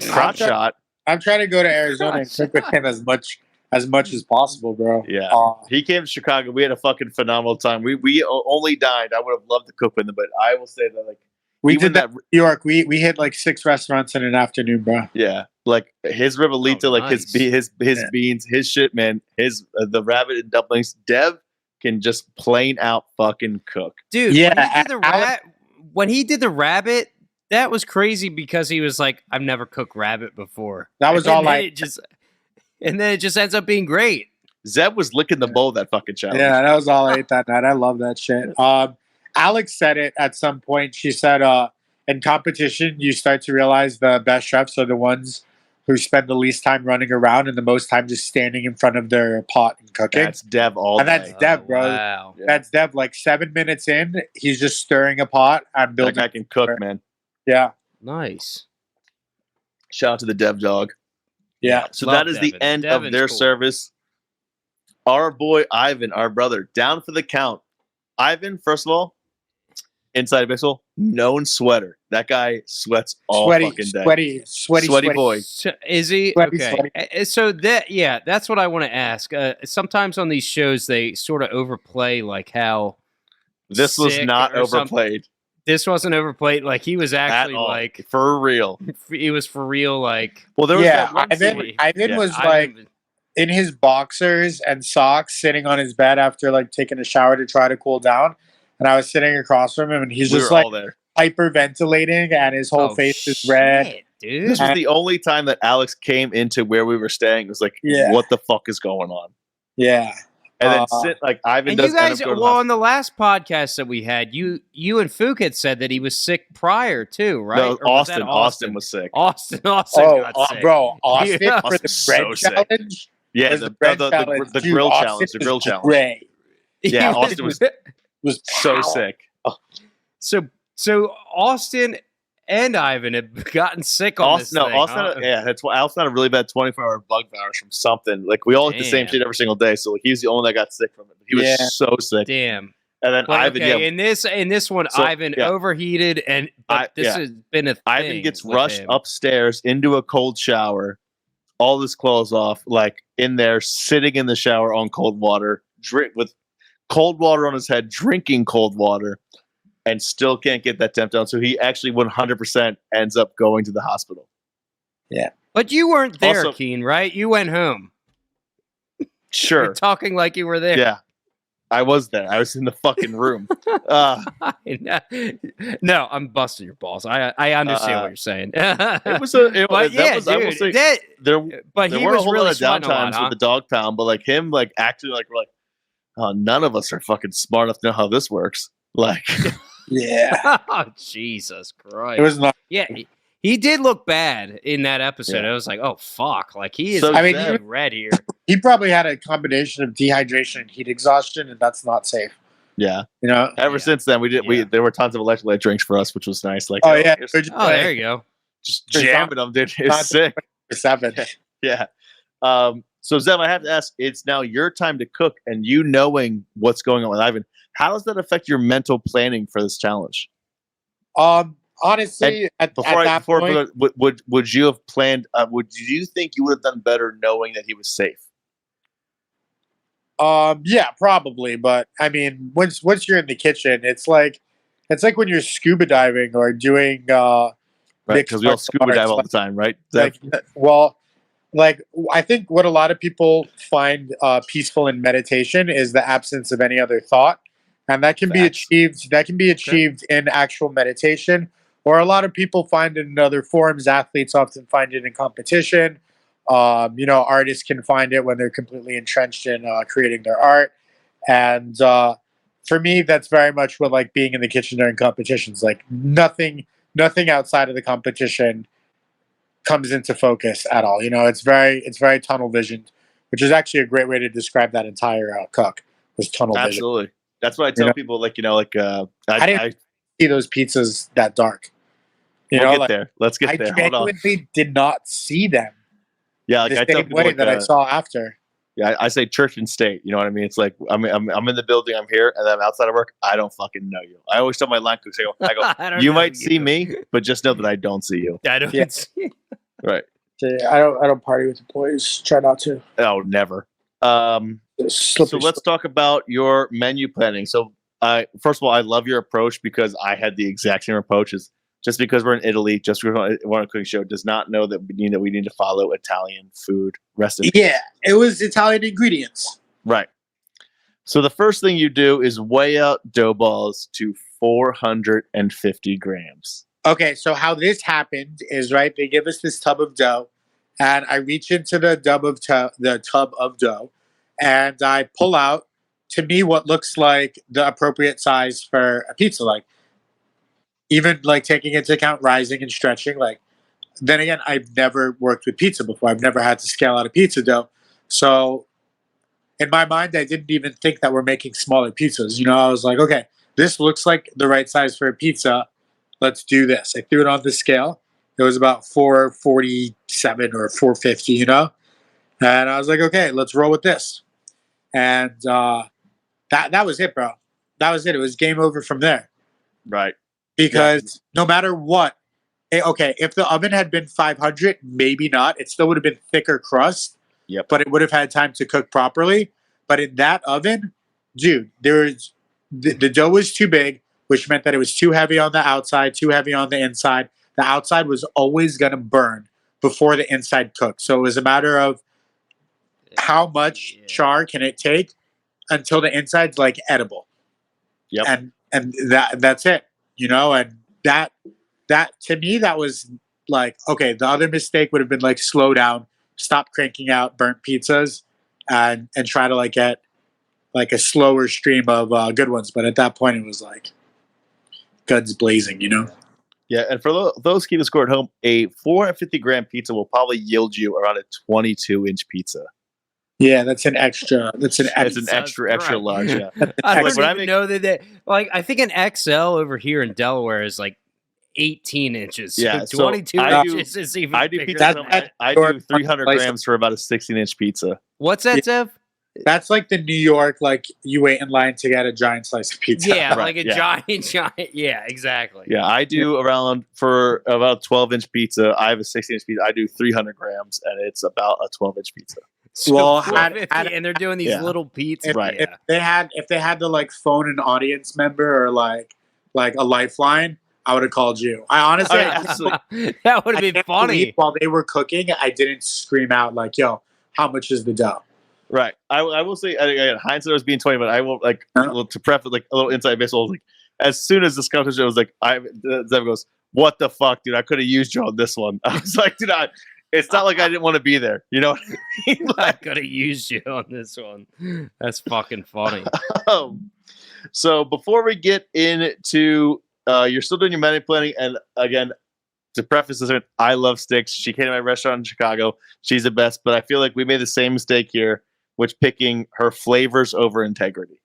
Crotch shot. I'm trying to go to Arizona and cook with him as much as possible, bro. Yeah. He came to Chicago. We had a fucking phenomenal time. We only dined. I would have loved to cook with him, but I will say that, like, we even did that in New York. We hit like 6 restaurants in an afternoon, bro. yeah, like his ribolita, Oh, like nice. his beans, his shit, man. His the rabbit and dumplings. Dev can just plain out fucking cook. Dude, Yeah, when he did the rabbit, that was crazy because he was like, I've never cooked rabbit before. That was And all then like, and then it just ends up being great. Zev was licking the bowl of that fucking challenge. yeah, that was all I ate that night. I love that shit. Alex said it at some point. She said, in competition, you start to realize the best chefs are the ones who spend the least time running around and the most time just standing in front of their pot and cooking. That's Dev all And that's day. Dev, bro. Wow. Yeah. That's Dev. Like 7 minutes in, he's just stirring a pot and That building. guy can cook, man. Yeah, Nice. Shout out to the Dev dog. yeah. So Love that is the Devin. end Devin's of their cool. service. Our boy Ivan, our brother, down for the count. Ivan, first of all, inside baseball, known sweater. That guy sweats all fucking day. Sweaty boy. So, is he Sweaty, okay? sweaty. So that's what I want to ask. Sometimes on these shows they sort of overplay like how This was sick not or something. overplayed This wasn't overplayed. Like he was at actually all. like For real. he was for real. Like Well, there was Yeah, that one Ivan, scene. Ivan Yeah, was I like don't- in his boxers and socks sitting on his bed after like taking a shower to try to cool down. And I was sitting across from him and he's we just were like all there. hyperventilating and his whole oh, face is red. shit, dude. This was the only time that Alex came into where we were staying. It was like, Yeah. what the fuck is going on? Yeah. And then Uh, like Ivan And does you guys, end up going to the well, hospital. on the last podcast that we had, you and Fook had said that he was sick prior too, right? No, Or was that Austin was sick. Austin Oh, got sick. bro, Austin Yeah. for the Austin's bread so sick. challenge. Yeah, was the bread challenge. the Dude, grill Austin challenge. The was grill challenge. Great. Yeah, He Austin was So so sick. So Austin and Ivan have gotten sick on this Austin, thing. Austin, huh? yeah, that's why Austin had a really bad 24-hour bug virus from something. Like we all hit the same Damn. shit every single day, so like, he's the only one that got sick from it. He was Yeah. so sick. Damn. And then But Ivan, okay, yeah, in this one, So, Ivan yeah. overheated, and this yeah. has been a thing. Ivan gets with rushed him. upstairs into a cold shower, all his clothes off, like in there, sitting in the shower on cold water, with cold water on his head, drinking cold water, and still can't get that temp down. So he actually 100% ends up going to the hospital. But you weren't there, Also- Keane, right? You went home. Sure. You're talking like you were there. Yeah. I was there. I was in the fucking room. No, I'm busting your balls. I understand what you're saying. It was a. But yeah, I will dude, say, that- there but there he weren't a was whole really lot of sweating a lot, downtimes huh? with the dog pound, but like him, like actually, like we're like, oh, none of us are fucking smart enough to know how this works. Like, Yeah. Oh, Jesus Christ. It was not. Yeah, he did look bad in that episode. Yeah. I was like, oh, fuck. Like, he is So, I mean, dead red here. He probably had a combination of dehydration and heat exhaustion, and that's not safe. yeah. You know? Ever Yeah. since then, Yeah. there were tons of electrolyte drinks for us, which was nice. Like, Oh yeah, here's- we're just Oh, there you go. just There's jamming them, dude. It's sick. 7. Yeah. So Zev, I have to ask, it's now your time to cook, and you knowing what's going on with Ivan, how does that affect your mental planning for this challenge? Honestly, at that point, Would you have planned? Would you think you would have done better knowing that he was safe? yeah, probably. But I mean, once you're in the kitchen, it's like when you're scuba diving or doing Right, mixed because we all martial scuba dive arts, all the time, right? Zev? like I think what a lot of people find peaceful in meditation is the absence of any other thought, and that can be Facts. achieved. That can be achieved in actual meditation, or a lot of people find it in other forms. Athletes often find it in competition. Artists can find it when they're completely entrenched in creating their art. And for me, that's very much what like being in the kitchen during competitions. Like nothing outside of the competition comes into focus at all. You know, it's very tunnel visioned, which is actually a great way to describe that entire cook was tunnel vision. Absolutely. That's what I You tell know? people. Like I didn't see those pizzas that dark. You we'll know, get like, there. Let's get I there. Hold on. genuinely did not see them Yeah, like the I tell same people, way like, that I saw after. yeah, I say church and state. You know what I mean? It's like I'm in the building, I'm here, and then I'm outside of work. I don't fucking know you. I always tell my line cooks, I go, I don't you know might see me, but just know that I don't see you. I don't Yeah. see. Right? I don't party with employees. Try not to. Oh, never. So let's talk about your menu planning. So, first of all, I love your approach because I had the exact same approach. Is just because we're in Italy, just because we're on a cooking show, does not know that we need to follow Italian food recipes. Yeah, it was Italian ingredients. Right. So the first thing you do is weigh out dough balls to 450 grams. Okay, so how this happened is right. They give us this tub of dough, and I reach into the tub of dough, and I pull out to me what looks like the appropriate size for a pizza. Like even like taking into account rising and stretching. Like then again, I've never worked with pizza before. I've never had to scale out a pizza dough, so in my mind, I didn't even think that we're making smaller pizzas. You know, I was like, okay, this looks like the right size for a pizza. Let's do this. I threw it on the scale. It was about 447 or 450, you know? And I was like, okay, let's roll with this. And that was it, bro. That was it. It was game over from there. Right. Because no matter what, okay, if the oven had been 500, maybe not. It still would have been thicker crust. Yep. But it would have had time to cook properly. But in that oven, dude, the dough was too big, which meant that it was too heavy on the outside, too heavy on the inside. The outside was always going to burn before the inside cooked. So it was a matter of how much char can it take until the inside's like edible. Yep. And that's it, you know. And that to me that was like, okay, the other mistake would have been like slow down, stop cranking out burnt pizzas, and try to like get like a slower stream of good ones. But at that point, it was like guns blazing, you know. Yeah, and for those keeping score at home, a 450-gram pizza will probably yield you around a 22-inch pizza. Yeah, that's an extra. It's an extra large. Yeah, I don't even know that. Like, I think an XL over here in Delaware is like 18 inches. Yeah, so 22 inches is even I do bigger. pizza. I do 300 grams for about a 16-inch pizza. What's that, Zev? That's like the New York, like you wait in line to get a giant slice of pizza. Yeah, right, like a giant. Yeah, exactly. Yeah, I do around for about 12-inch pizza. I have a 16-inch pizza. I do 300 grams, and it's about a 12-inch pizza. So well, and they're doing these little pizzas. Right. If they had to like phone an audience member or like a lifeline, I would have called you. I honestly, that would have been funny. While they were cooking, I didn't scream out like, "Yo, how much is the dough?" Right. I will say, again, hindsight was being 20, but I will like to prep it like a little inside baseball. Like as soon as this competition was like, Zev goes, "What the fuck, dude? I could have used you on this one." I was like, dude, it's not like I didn't want to be there. You know what I mean? Like, I could have used you on this one. That's fucking funny. So before we get into, you're still doing your menu planning, and again, to preface this, I love Sticks. She came to my restaurant in Chicago. She's the best, but I feel like we made the same mistake here, which picking her flavors over integrity.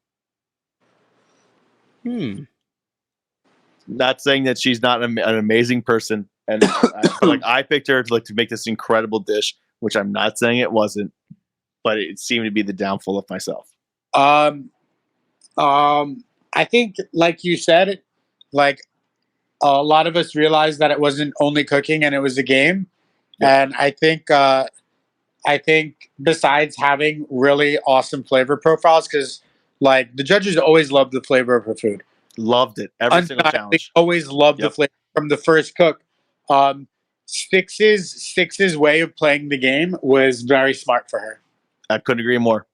Not saying that she's not an amazing person, and I picked her to make this incredible dish, which I'm not saying it wasn't, but it seemed to be the downfall of myself. I think, like you said, like a lot of us realized that it wasn't only cooking and it was a game, and I think besides having really awesome flavor profiles, because like the judges always loved the flavor of her food. Loved it. Every single challenge. They always loved the flavor from the first cook. Stix's way of playing the game was very smart for her. I couldn't agree more.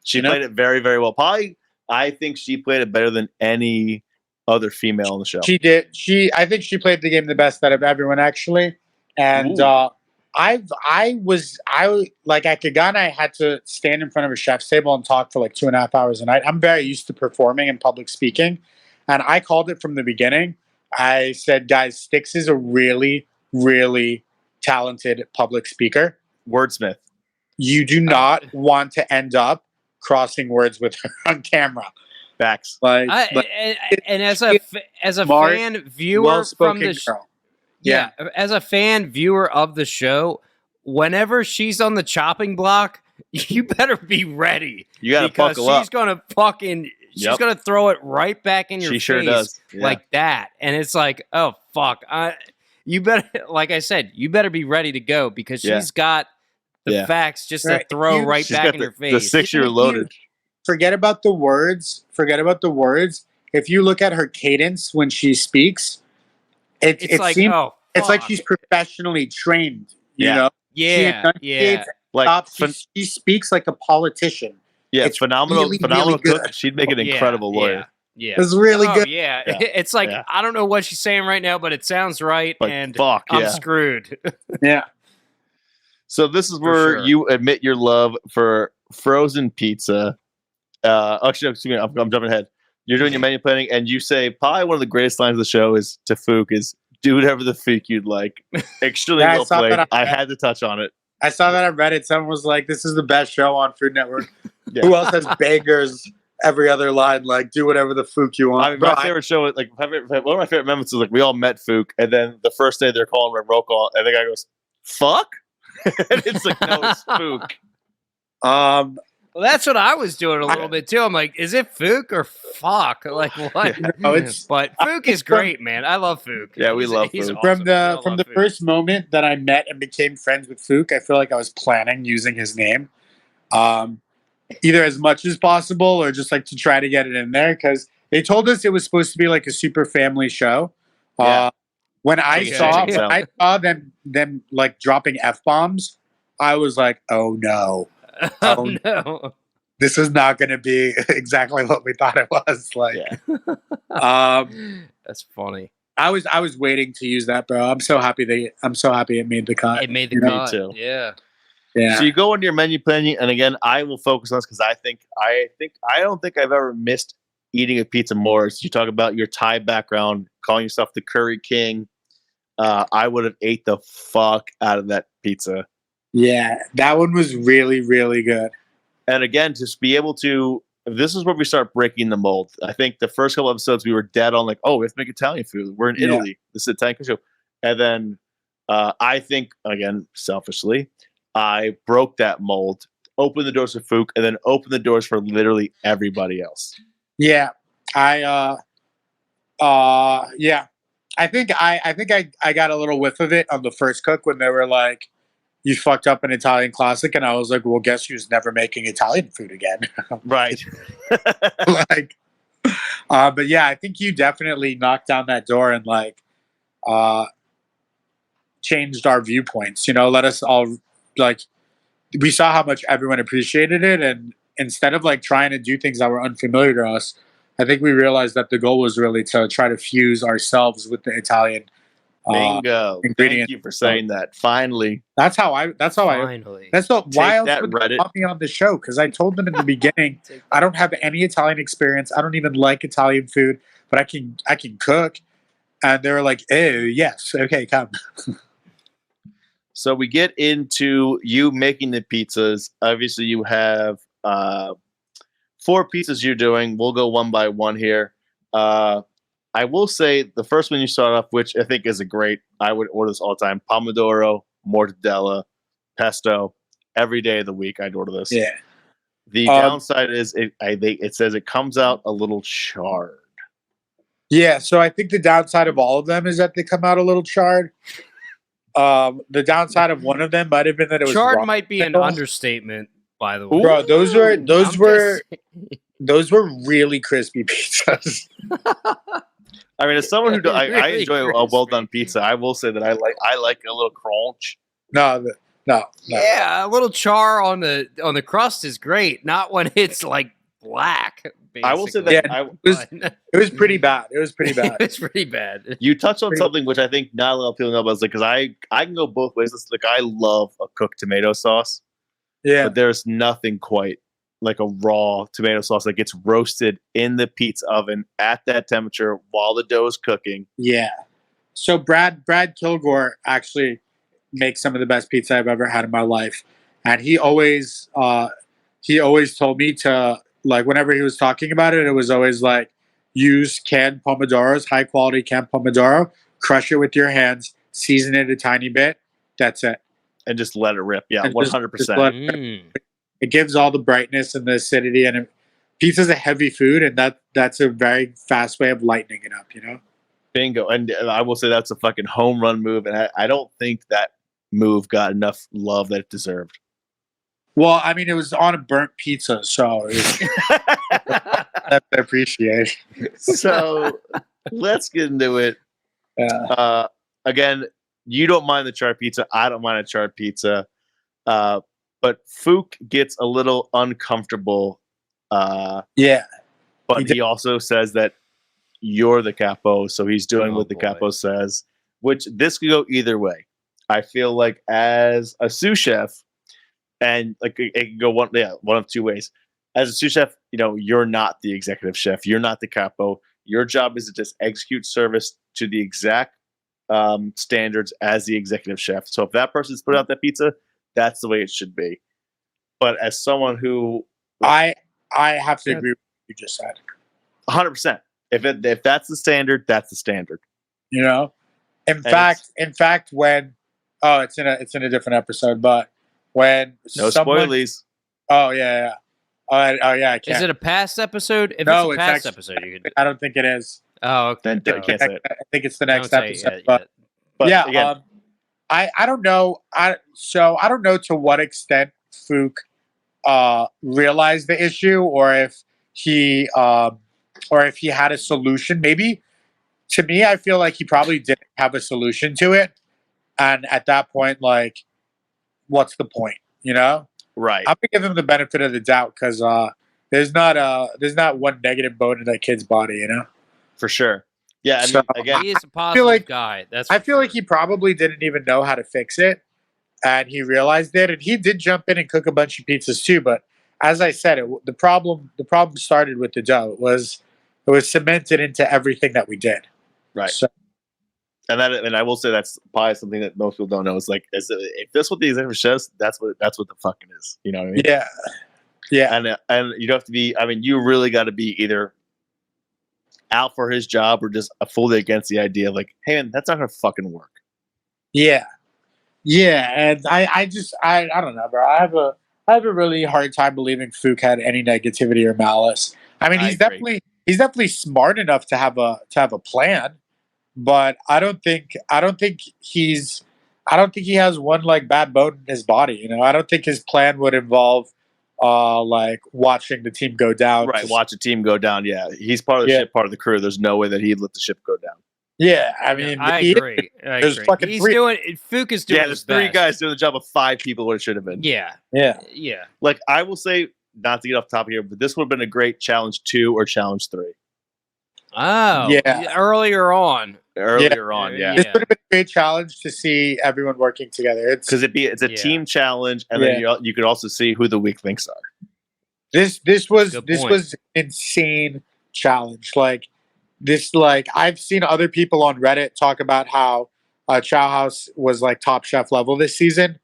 She played it very, very well. Probably, I think she played it better than any other female on the show. She did. I think she played the game the best out of everyone, actually. And like at Kagana, I had to stand in front of a chef's table and talk for like 2.5 hours a night. I'm very used to performing and public speaking, and I called it from the beginning. I said, guys, Styx is a really, really talented public speaker. Wordsmith. You do not want to end up crossing words with her on camera. Facts. Like and as a smart, fan viewer from well-spoken the girl. yeah, as a fan viewer of the show, whenever she's on the chopping block, you better be ready. You gotta because buckle up. she's gonna fucking she's gonna throw it right back in your She face sure does. Yeah. like that. And it's like, oh fuck. You better, like I said, you better be ready to go because she's got the facts just to throw right back in your face. The 6-year loaded. Forget about the words. If you look at her cadence when she speaks, it like, seems oh, it's like she's professionally trained. You know, yeah. Like she speaks like a politician. Yeah, it's phenomenal really, cook. good. She'd make an incredible lawyer. Yeah, it's really good. Yeah, it's like I don't know what she's saying right now, but it sounds right, but and I'm screwed. Yeah. So this is where you admit your love for frozen pizza. Actually, excuse me, I'm jumping ahead. You're doing your menu planning, and you say probably one of the greatest lines of the show is to Fook is do whatever the fuck you'd like. Extremely well played. I had to touch on it. I saw that on Reddit. Someone was like, "This is the best show on Food Network." Who else has bangers? Every other line, like do whatever the Fook you want. I mean, my favorite show, like one of my favorite moments is like we all met Fook, and then the first day they're calling him a roll call, and the guy goes, "Fuck," and it's like, no, it's Fook. Well, that's what I was doing a little bit too. I'm like, is it Fook or fuck? Like what? No, but Fook is great, man. I love Fook. Yeah, we love Fook. Awesome. From the first moment that I met and became friends with Fook, I feel like I was planning using his name, either as much as possible or just like to try to get it in there because they told us it was supposed to be like a super family show. When I saw them like dropping F-bombs, I was like, oh no. Oh no. This is not going to be exactly what we thought it was. Like, that's funny. I was waiting to use that, bro. I'm so happy it made the cut. It made the cut. Me too. Yeah. So you go into your menu planning, and again, I will focus on this because I don't think I've ever missed eating a pizza more. So you talk about your Thai background, calling yourself the Curry King. I would have ate the fuck out of that pizza. Yeah, that one was really, really good. And again, just be able to. This is where we start breaking the mold. I think the first couple episodes we were dead on, like, oh, we have to make Italian food. We're in Italy. This is Italian show. And then I think, again, selfishly, I broke that mold, opened the doors for Fook, and then opened the doors for literally everybody else. Yeah, I think I got a little whiff of it on the first cook when they were like, "You fucked up an Italian classic," and I was like, "Well, guess who's never making Italian food again?" Right. But yeah, I think you definitely knocked down that door and like changed our viewpoints. You know, let us all. Like we saw how much everyone appreciated it, and instead of like trying to do things that were unfamiliar to us, I think we realized that the goal was really to try to fuse ourselves with the Italian bingo. ingredient. Thank you for saying that. Finally, why else that would Reddit. they want me on the show? Because I told them in the beginning I don't have any Italian experience. I don't even like Italian food, but I can cook. And they were like, "Oh yes, okay, come." So we get into you making the pizzas. Obviously, you have 4 pizzas you're doing. We'll go one by one here. I will say the first one you start off, which I think is I would order this all the time. Pomodoro, mortadella, pesto. Every day of the week, I'd order this. Yeah. The downside is it says it comes out a little charred. Yeah, so I think the downside of all of them is that they come out a little charred. The downside of one of them might have been that it was charred. Might be an understatement, by the way. Bro, those were really crispy pizzas. I mean, as someone who I Really enjoy a crispy. well done pizza, I will say that I like a little crunch. No. Yeah, a little char on the crust is great. Not when it's like black. I will say basically. that It was pretty bad. It was pretty bad. It's pretty bad. you touched on something which I think not a lot of people know about. Because I can go both ways. It's like I love a cooked tomato sauce, Yeah. but there's nothing quite like a raw tomato sauce that gets roasted in the pizza oven at that temperature while the dough is cooking. Yeah. So Brad Kilgore actually makes some of the best pizza I've ever had in my life, and he always told me to, like, whenever he was talking about it, it was always like, use canned pomodoros, high quality canned pomodoro, crush it with your hands, season it a tiny bit. That's it. And just let it rip. Yeah, And 100%. It gives all the brightness and the acidity, and pizza's a heavy food, and that's a very fast way of lightening it up. Bingo. And I will say that's a fucking home run move. And I don't think that move got enough love that it deserved. Well, I mean, it was on a burnt pizza, so I appreciate. So let's get into it. Yeah. Again, you don't mind the charred pizza. I don't mind a charred pizza. But Fook gets a little uncomfortable. Yeah. But he also says that you're the capo, so he's doing what the capo says, which this could go either way. I feel like as a sous chef, and like it can go one of two ways. As a sous chef, you're not the executive chef. You're not the capo. Your job is to just execute service to the exact standards as the executive chef. So if that person's put out that pizza, that's the way it should be. But as someone who I have to agree with what you just said. 100%. If that's the standard, that's the standard. In fact, when it's in a different episode, but when no spoilies. Oh yeah. Yeah. I can't. Is it a past episode? If No, it's a past episode, you could. I don't think it is. Oh, okay. Then I can't say it. I think it's the next episode. But yeah, again, I don't know. I don't know to what extent Fook realized the issue, or if he had a solution. Maybe, to me, I feel like he probably didn't have a solution to it, and at that point, like, what's the point? Right. I'm gonna give him the benefit of the doubt, because there's not one negative bone in that kid's body. For sure. Yeah, I So, mean, again, He is a positive guy. I feel like he probably didn't even know how to fix it, and he realized it, and he did jump in and cook a bunch of pizzas too. But as I said, the problem started with the dough. It was cemented into everything that we did. Right. So, and I will say that's probably something that most people don't know. Is like, if this what the executive says, that's what the fucking is. You know what I mean? Yeah. Yeah. And you don't have to be. I mean, you really got to be either out for his job or just fully against the idea of, like, hey man, that's not gonna fucking work. Yeah. Yeah. And I don't know, bro. I have a really hard time believing Fook had any negativity or malice. I mean, he's definitely smart enough to have a plan, but I don't think he has one, like, bad bone in his body. I don't think his plan would involve like watching the team go down. Right, watch a team go down. Yeah, he's part of the ship, part of the crew. There's no way that he'd let the ship go down. Yeah, I mean, I agree. There's fucking He's three. Fook is doing. Yeah, there's three guys doing the job of five people. What it should have been. Yeah. Like, I will say, not to get off the top here, but this would have been a great challenge 2 or challenge 3. Oh, yeah. Earlier on, yeah. This would have been a great challenge to see everyone working together. Because it's a team challenge, and then you could also see who the weak links are. This was insane challenge. Like I've seen other people on Reddit talk about how Chow House was like Top Chef level this season.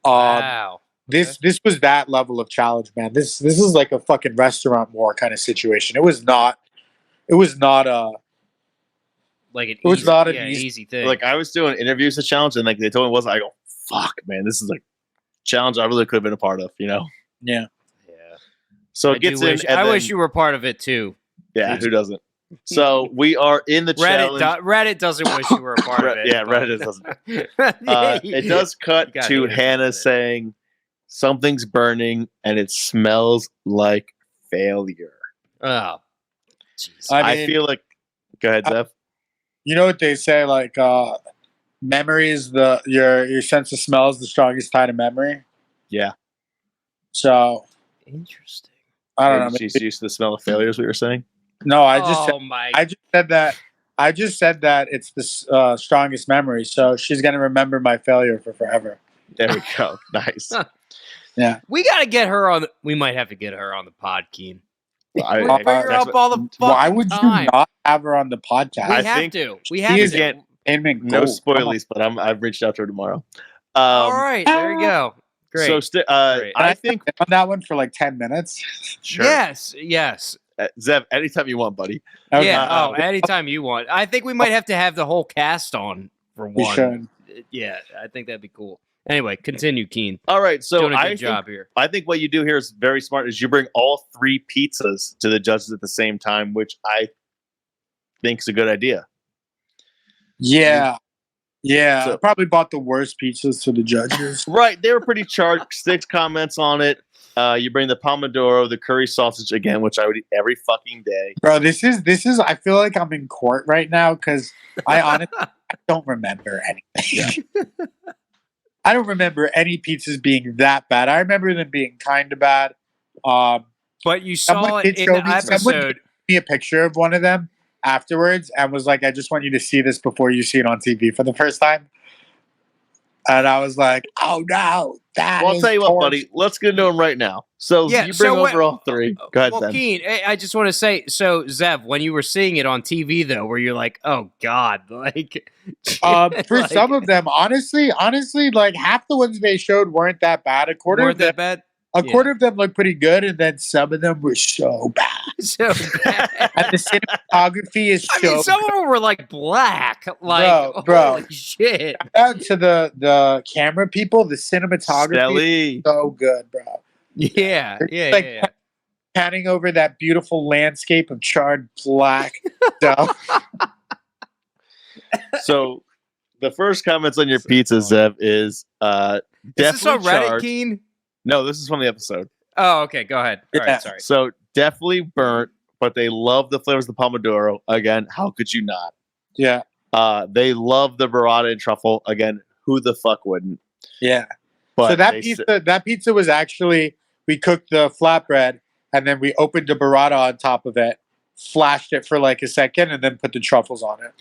Wow. This was that level of challenge, man. This is like a fucking restaurant war kind of situation. It was not a like an easy thing. Like, I was doing interviews to challenge, and like they told me it wasn't. I go, fuck, man, this is like challenge I really could have been a part of. Yeah. Yeah. So it gets in. I wish you were part of it too. Yeah, who doesn't? So we are in the challenge. Reddit doesn't wish you were a part of it. Yeah, Reddit doesn't. It does cut to Hannah saying, something's burning and it smells like failure. Oh, jeez. I feel like. Go ahead, Zev. You know what they say? Like, memory is your sense of smell is the strongest tie to memory. Yeah. So interesting. I don't Maybe know. she's used to the smell of failure, is what you're saying? No, I Oh my! just said that. I just said that it's the strongest memory, so she's gonna remember my failure for forever. There we go. Nice. Yeah. We gotta get her on. We might have to get her on the pod, Keen. I- We I- bring her up all the fucking Why would time. you not have her on the podcast? We I have think to. We She have is to. Again, entertainment no gold. Come on. spoilies, but I've reached out to her tomorrow. All right, there you go. Great. So Great. I think on that one for like 10 minutes. sure. Yes, yes. Zev, anytime you want, buddy. Okay. Yeah. Uh, Oh, anytime you want. I think we might have to have the whole cast on for We one. should. Yeah, I think that'd be cool. Anyway, continue, Keen. All right, so Doing a I good think, job here. I think what you do here is very smart. Is you bring all 3 pizzas to the judges at the same time, which I think is a good idea. Yeah. Yeah. So- I probably bought the worst pizzas to the judges. Right, they were pretty charged. 6 comments on it. You bring the pomodoro, the curry sausage again, which I would eat every fucking day. Bro, this is I feel like I'm in court right now because I honestly I don't remember anything. I don't remember any pizzas being that bad. I remember them being kind of bad. But you saw Someone it did in show the me- someone episode. me a picture of one of them afterwards and was like, I just want you to see this before you see it on TV for the first time. And I was like, oh no. Well, I'll tell you what, buddy. Let's get into them right now. So Yeah, you so bring what- over all 3. Go ahead, Well, then. Keen, I just want to say, so Zev, when you were seeing it on TV, though, where you're like, "Oh God," like For like, some of them, honestly, like half the ones they showed weren't that bad. A quarter weren't of them, that bad. a Yeah. quarter of them looked pretty good, and then some of them were so bad. So bad. And the cinematography is I so mean, some of them were like black, like Bro. holy shit. out to the camera people. The cinematography Stelly. is so good, bro. Yeah, yeah, Like, yeah. Panning over that beautiful landscape of charred black dough. So the first comments on your So pizza, funny. Zev, is Is this on definitely Reddit, charged. Keen? No, this is from the episode. Oh, okay. Go ahead. All Yeah. right, sorry. So definitely burnt, but they love the flavors of the pomodoro. Again, how could you not? Yeah, They love the burrata and truffle. Again, who the fuck wouldn't? yeah. But So they that pizza was actually, we cooked the flatbread and then we opened the burrata on top of it, flashed it for like a second, and then put the truffles on it.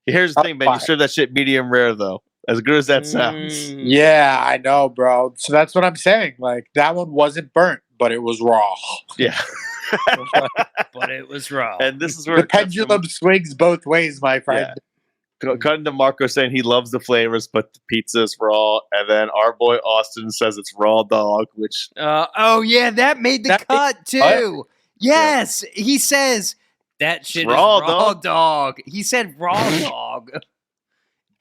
here's the thing, man. You serve that shit medium rare, though. As good as that sounds. Mm, Yeah, I know, bro. So that's what I'm saying. Like that one wasn't burnt, but it was raw. Yeah. but it was raw. And this is where The it cuts from- pendulum swings both ways, my friend. cutting to Marco saying he loves the flavors, but the pizza is raw. And then our boy Austin says it's raw dog, which Oh yeah, that made the That made cut too. Yes, he says that shit raw, is raw dog. dog. He said raw dog.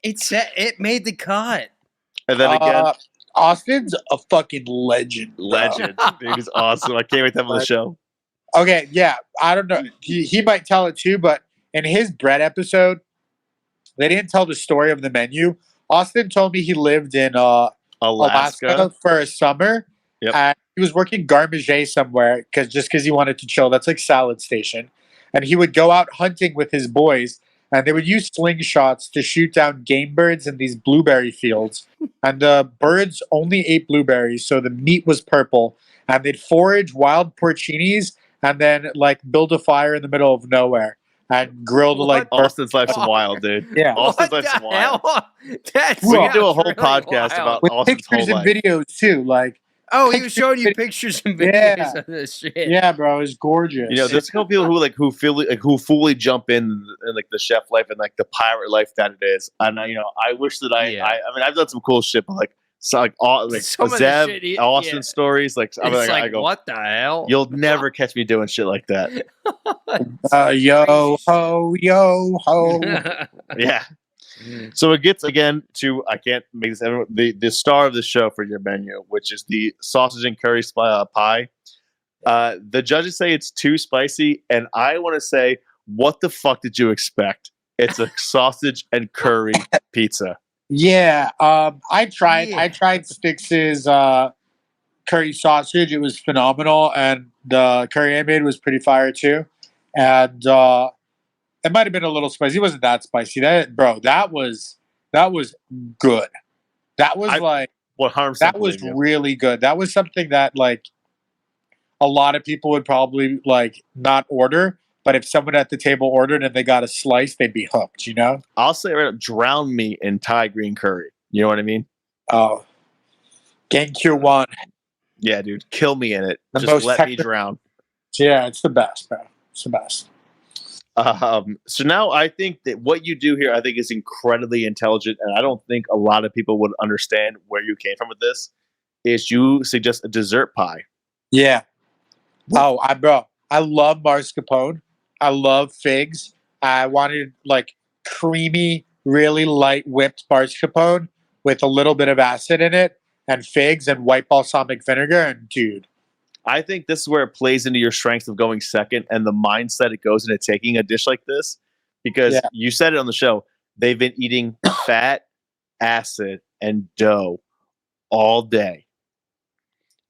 It made the cut. and then again, Austin's a fucking legend. bro. legend. Dude, he's awesome. I can't wait to have him on the show. Okay, yeah. I don't know. He might tell it too, but in his bread episode, they didn't tell the story of the menu. Austin told me he lived in Alaska for a summer. Yep. And he was working garde somewhere because he wanted to chill. That's like salad station. And he would go out hunting with his boys, and they would use slingshots to shoot down game birds in these blueberry fields. And the birds only ate blueberries, so the meat was purple. And they'd forage wild porcinis and then like build a fire in the middle of nowhere and grill the like bird. Austin's life's wild, dude. Yeah. Austin's What life's the wild. hell? That We can do a sounds whole really podcast wild. about With Austin's whole pictures and life. videos too. Like, Oh, he was showing you pictures and videos Yeah. of this shit. yeah, bro, it's gorgeous. You know, there's a couple people who fully jump in like the chef life and like the pirate life that it is. And I wish that I mean, I've done some cool shit, but like Some of the Zev, shit he- Austin yeah. stories. Like, It's I like, go, what the hell? you'll never catch me doing shit like that. yo ho, yo ho. Yeah. So it gets again to I can't make this the star of the show for your menu, which is the sausage and curry pie. The judges say it's too spicy, and I want to say, what the fuck did you expect? It's a sausage and curry pizza. Yeah, I tried. Yeah. I tried Stix's curry sausage. It was phenomenal, and the curry I made was pretty fire too. And it might have been a little spicy. It wasn't that spicy. That was good. That was 100%. that was really good. That was something that like a lot of people would probably like not order. But if someone at the table ordered and they got a slice, they'd be hooked. You know? I'll say right now, drown me in Thai green curry. You know what I mean? Oh, Genkyou one, Yeah, dude. Kill me in it. The Just most let me technical- drown. yeah, it's the best, bro. It's the best. So now I think that what you do here, I think, is incredibly intelligent, and I don't think a lot of people would understand where you came from with this. Is you suggest a dessert pie? Yeah. Oh, I love mascarpone. I love figs. I wanted like creamy, really light whipped mascarpone with a little bit of acid in it, and figs and white balsamic vinegar. And dude, I think this is where it plays into your strength of going second and the mindset it goes into taking a dish like this. Because Yeah. you said it on the show, they've been eating fat, acid, and dough all day.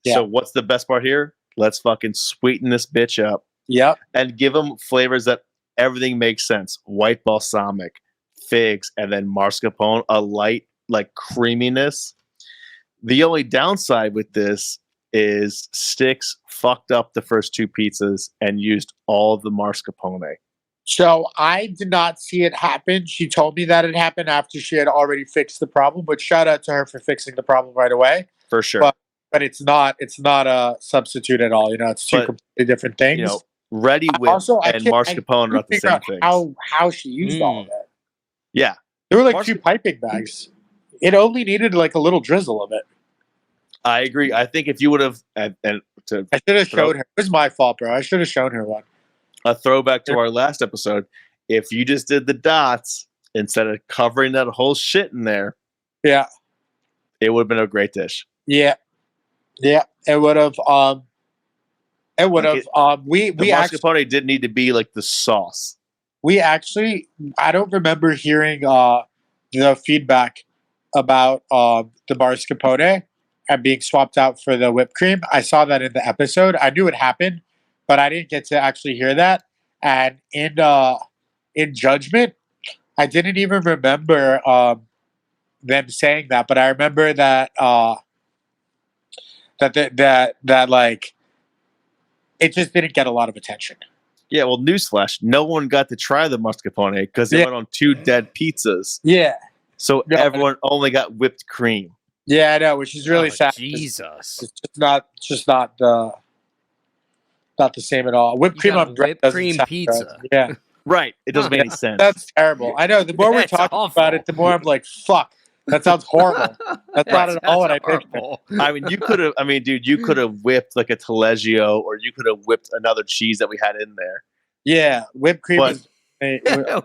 Yeah. So what's the best part here? Let's fucking sweeten this bitch up yep, and give them flavors that everything makes sense. White balsamic, figs, and then mascarpone, a light like creaminess. The only downside with this is Sticks fucked up the first two pizzas and used all the mascarpone. So I did not see it happen. She told me that it happened after she had already fixed the problem. But shout out to her for fixing the problem right away. For sure. But it's not a substitute at all. You know, it's two But, completely different things. You know, ready whip and mascarpone are not the figure same out things. how she used all of it. Yeah. There were like two piping bags. It only needed like a little drizzle of it. I agree. I think if you would have, I should have showed her. It was my fault, bro. I should have shown her one. a throwback to our last episode, if you just did the dots instead of covering that whole shit in there, Yeah. it would have been a great dish. Yeah. Yeah. It would have we The actually mascarpone didn't need to be like the sauce. I don't remember hearing the feedback about the mascarpone and being swapped out for the whipped cream. I saw that in the episode. I knew it happened, but I didn't get to actually hear that. And in judgment, I didn't even remember them saying that, but I remember that that like it just didn't get a lot of attention. Yeah, well, newsflash, no one got to try the mascarpone because they went on 2 dead pizzas. Yeah. So Yeah. everyone only got whipped cream. Yeah, I know, which is really sad. Jesus. It's just not the same at all. Whipped You cream got on bread whipped doesn't cream sound pizza. good. Yeah, Right. It doesn't make any sense. that's terrible. I know. The more we're That's talking awful. about it, the more I'm like, fuck. That sounds horrible. That's not at all what I pictured. horrible. I mean, dude, you could have whipped like a Taleggio or you could have whipped another cheese that we had in there. Yeah, whipped cream But- is. Whipped You know,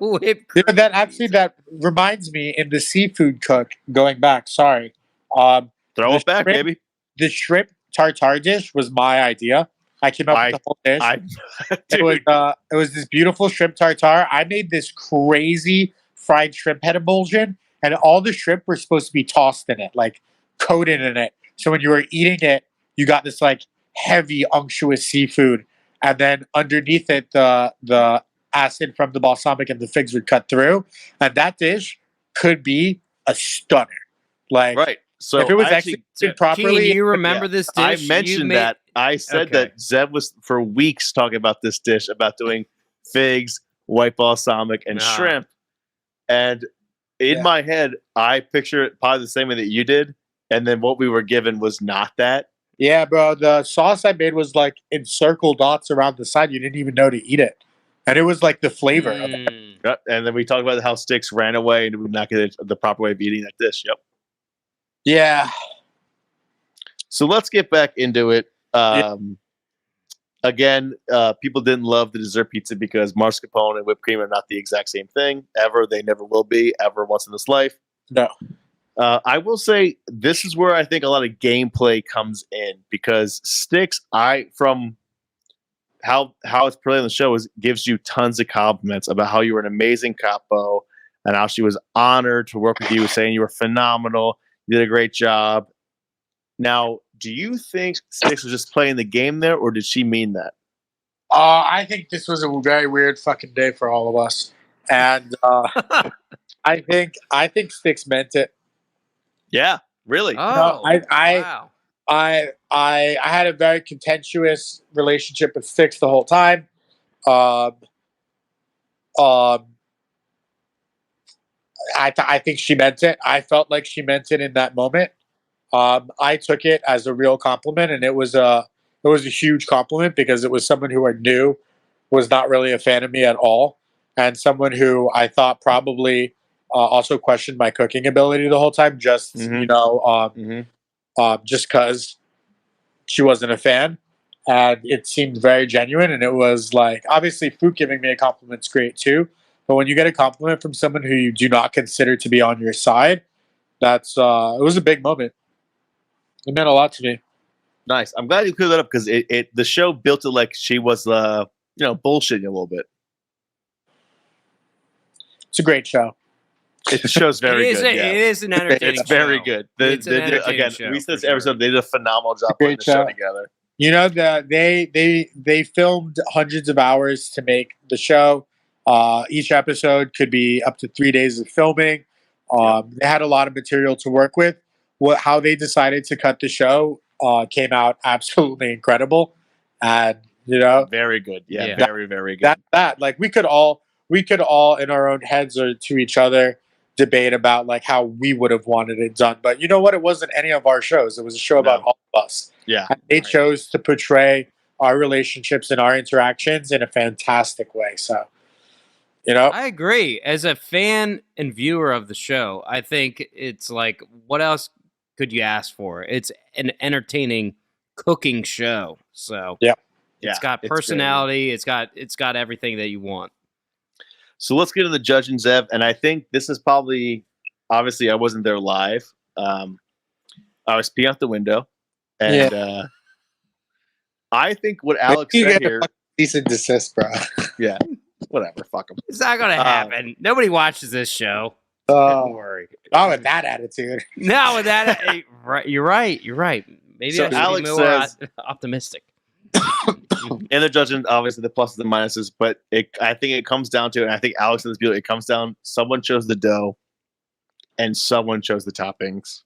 that cream actually that reminds me in the seafood cook. Going back, sorry. Throw The it back, shrimp- baby. The shrimp tartare dish was my idea. I came up with the whole dish. It was this beautiful shrimp tartare. I made this crazy fried shrimp head emulsion, and all the shrimp were supposed to be tossed in it, like coated in it. So when you were eating it, you got this like heavy, unctuous seafood, and then underneath it, the acid from the balsamic and the figs would cut through, and that dish could be a stunner. Like, Right. So if it was actually, executed properly, Keane, you remember this dish? I You mentioned made- that. I said Okay. that Zev was for weeks talking about this dish, about doing figs, white balsamic, and Ah. shrimp. And in Yeah. my head, I picture it probably the same way that you did. And then what we were given was not that. yeah, bro. The sauce I made was like in circle dots around the side. You didn't even know to eat it, and it was like the flavor of it. Mm. And then we talked about how Sticks ran away and would not get the proper way of eating that dish. Yep. Yeah, So let's get back into it. Again, people didn't love the dessert pizza because mascarpone and whipped cream are not the exact same thing ever. They never will be ever once in this life. no. I will say this is where I think a lot of gameplay comes in because Sticks, from how it's played on the show, gives you tons of compliments about how you were an amazing capo and how she was honored to work with you, saying you were phenomenal, you did a great job. Now, do you think Sticks was just playing the game there, or did she mean that? I think this was a very weird fucking day for all of us, and I think Sticks meant it. Yeah, really. Oh, I wow. I had a very contentious relationship with Fix the whole time. Um, um, I think she meant it. I felt like she meant it in that moment. I took it as a real compliment, and it was a huge compliment because it was someone who I knew was not really a fan of me at all, and someone who I thought probably also questioned my cooking ability the whole time, just Mhm. Mhm. just because she wasn't a fan. And it seemed very genuine. And it was like, obviously, Food giving me a compliment's great too. But when you get a compliment from someone who you do not consider to be on your side, it was a big moment. It meant a lot to me. Nice. I'm glad you cleared that up because the show built it like she was bullshitting a little bit. It's a great show. The show's very good. Yeah. It is an entertaining It's very show. good. It's an entertaining Again, show, we said this for sure. episode, they did a phenomenal job Great putting the show show. together. You know that they filmed hundreds of hours to make the show. Each episode could be up to 3 days of filming. They had a lot of material to work with. How they decided to cut the show came out absolutely incredible, and Very good. Yeah, Yeah. very, very good. that like we could all in our own heads or to each other debate about like how we would have wanted it done. But you know what? It wasn't any of our shows. It was a show about all of us. Yeah. And they Right. chose to portray our relationships and our interactions in a fantastic way. So, I agree. As a fan and viewer of the show, I think it's like, what else could you ask for? It's an entertaining cooking show. So Yeah. it's Yeah, got it's personality. It's got everything that you want. So let's get to the judging, Zev. And I think this is probably, obviously, I wasn't there live. I was peeing out the window. And I think what Alex you said get here, a decent desist, bro. yeah, whatever, fuck him. It's not gonna happen. Nobody watches this show. Don't worry. Not with that attitude. No, with that, you're right. You're right. Maybe So I should Alex be more says- optimistic. In the judging, obviously the pluses and minuses, but I think it comes down to, and I think Alex in this video, it comes down, someone chose the dough and someone chose the toppings.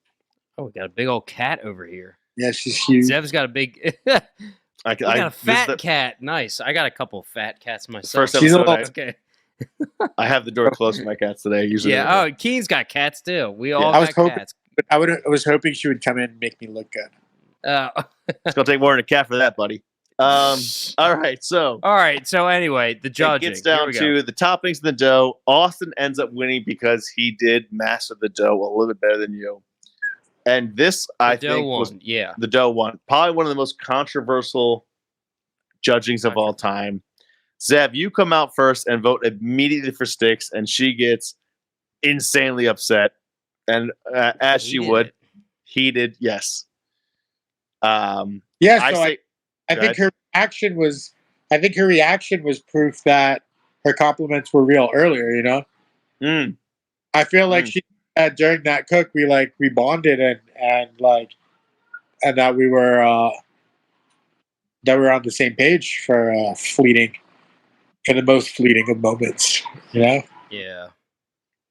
Oh, we got a big old cat over here. Yeah, she's huge. Zev's got a big. I We got a this is fat the cat. Nice. I got a couple of fat cats myself. first She's a episode. little- Okay. I have the door closed for my cats today. Usually, Yeah. Oh, Keane's got cats too. We all I was got hoping- cats. But I was hoping she would come in and make me look good. it's gonna take more than a cat for that, buddy. All right, so all right. So anyway, the judging. it gets down to the toppings and the dough. Austin ends up winning because he did master the dough a little bit better than you. And this, I think, was yeah. the dough one. Probably one of the most controversial judgings of all time. Zev, you come out first and vote immediately for Sticks, and she gets insanely upset. And as she would, heated, yes. Yeah, so I I Go think her reaction was proof that her compliments were real earlier, I feel like she during that cook we bonded and that we were on the same page for the most fleeting of moments, Yeah.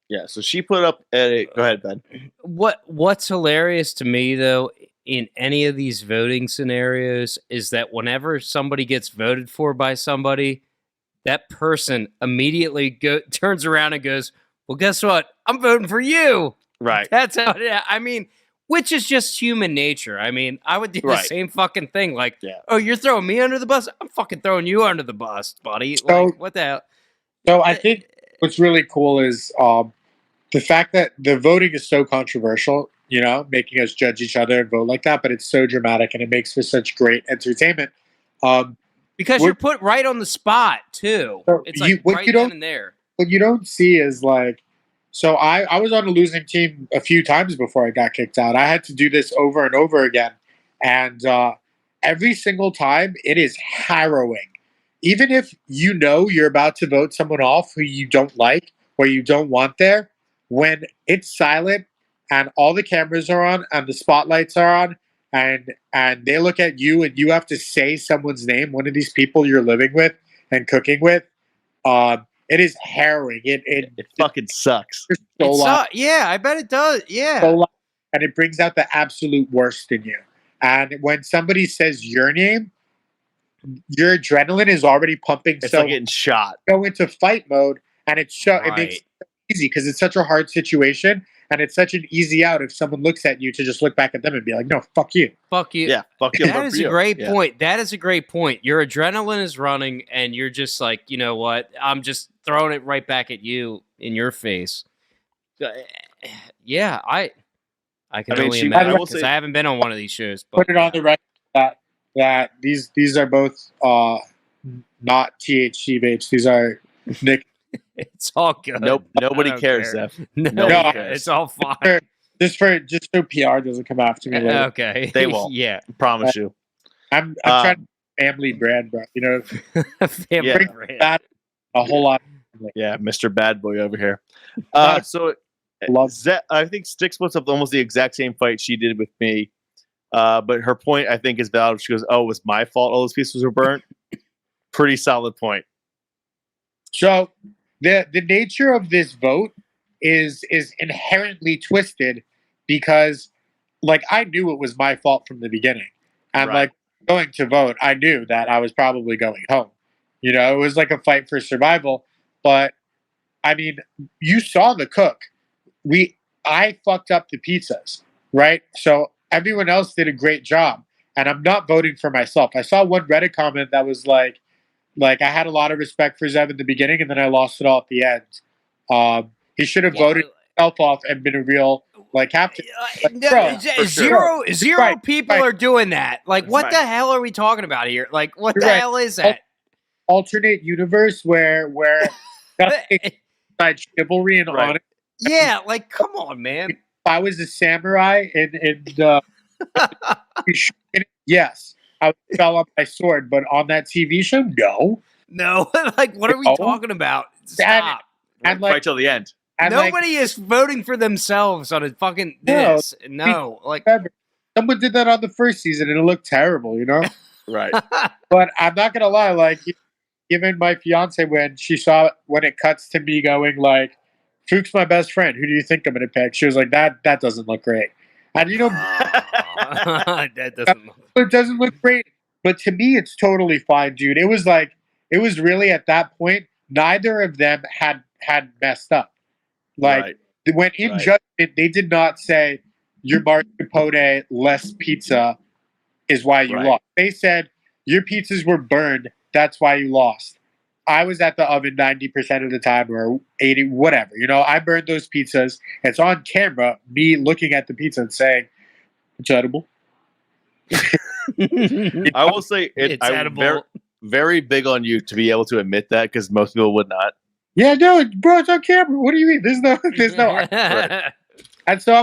Yeah, so she put up go ahead, Ben. What's hilarious to me though in any of these voting scenarios is that whenever somebody gets voted for by somebody, that person immediately turns around and goes, "Well, guess what? I'm voting for you." Right. That's how I mean, which is just human nature. I mean, I would do the Right. same fucking thing. Like, Yeah. oh, you're throwing me under the bus? I'm fucking throwing you under the bus, buddy. So- Like, what the hell? So I think what's really cool is the fact that the voting is so controversial, making us judge each other and vote like that, but it's so dramatic and it makes for such great entertainment. Because We're- you're put right on the spot too. So It's like what right you then don't- and there. What you don't see is so I was on a losing team a few times before I got kicked out. I had to do this over and over again. And every single time it is harrowing. Even if you're about to vote someone off who you don't like or you don't want there, when it's silent and all the cameras are on and the spotlights are on and they look at you and you have to say someone's name, one of these people you're living with and cooking with, it is harrowing. It fucking sucks. so loud, Yeah, I bet it does. Yeah. so loud, and it brings out the absolute worst in you. And when somebody says your name, your adrenaline is already pumping. It's So like getting shot. go into fight mode, and it makes Right. it so easy because it's such a hard situation, and it's such an easy out if someone looks at you to just look back at them and be like, "No, fuck you." Fuck you. Yeah, fuck you. That fuck is you. a great Yeah. point. That is a great point. Your adrenaline is running, and you're just like, you know what? I'm just throwing it right back at you in your face. Yeah, I can I mean, only she- imagine I will because say- I haven't been on one of these shows. But Put it on the record that these are both not THC vapes. These are Nick. it's all good. Nope. Nobody I don't cares, care. Zev. No, Nobody cares. it's all fine. Just so PR doesn't come after me later. Okay, They won't. yeah, Promise you. I'm trying to family brand, bro. You know, Family Yeah. brand. that a whole lot. Yeah, Mr. Bad Boy over here. So Love. I think Styx puts up almost the exact same fight she did with me. But her point, I think, is valid. She goes, "Oh, it was my fault. All those pieces were burnt." Pretty solid point. So the nature of this vote is inherently twisted because, like, I knew it was my fault from the beginning, and Right. like going to vote, I knew that I was probably going home. You know, it was like a fight for survival. But I mean, you saw the cook. I fucked up the pizzas, right? So everyone else did a great job, and I'm not voting for myself. I saw one Reddit comment that was like I had a lot of respect for Zev in the beginning, and then I lost it all at the end. He should have voted himself off and been a real captain. No, bro, for zero Right, people right. are doing that. Like, what Right. the hell are we talking about here? Like, what the Right. hell is that? Alternate universe where side chivalry and Right. honor. Yeah, like, come on, man. If I was a samurai in yes, I fell on my sword, but on that TV show, no. No, like, what are we No. talking about? Stop. And like, Fight till the end. and like, Nobody is voting for themselves on a fucking No. this. No, like, someone did that on the first season, and it looked terrible, you know. Right. But I'm not gonna lie, like, even my fiance when it cuts to me going like, "Fuch's my best friend. Who do you think I'm gonna pick?" She was like, "That doesn't look great." And you know, that doesn't look. it doesn't look great, but to me, it's totally fine, dude. It was really at that point, neither of them had messed up. Like Right. when in Right. judgment, they did not say your mascarpone less pizza is why you Right. lost. They said your pizzas were burned. That's why you lost. I was at the oven 90% of the time, or 80, whatever. You know, I burned those pizzas. It's on camera, me looking at the pizza and saying, "It's edible." I will say It's I'm edible. very, very big on you to be able to admit that because most people would not. Yeah, no, bro, it's on camera. What do you mean? There's no. And so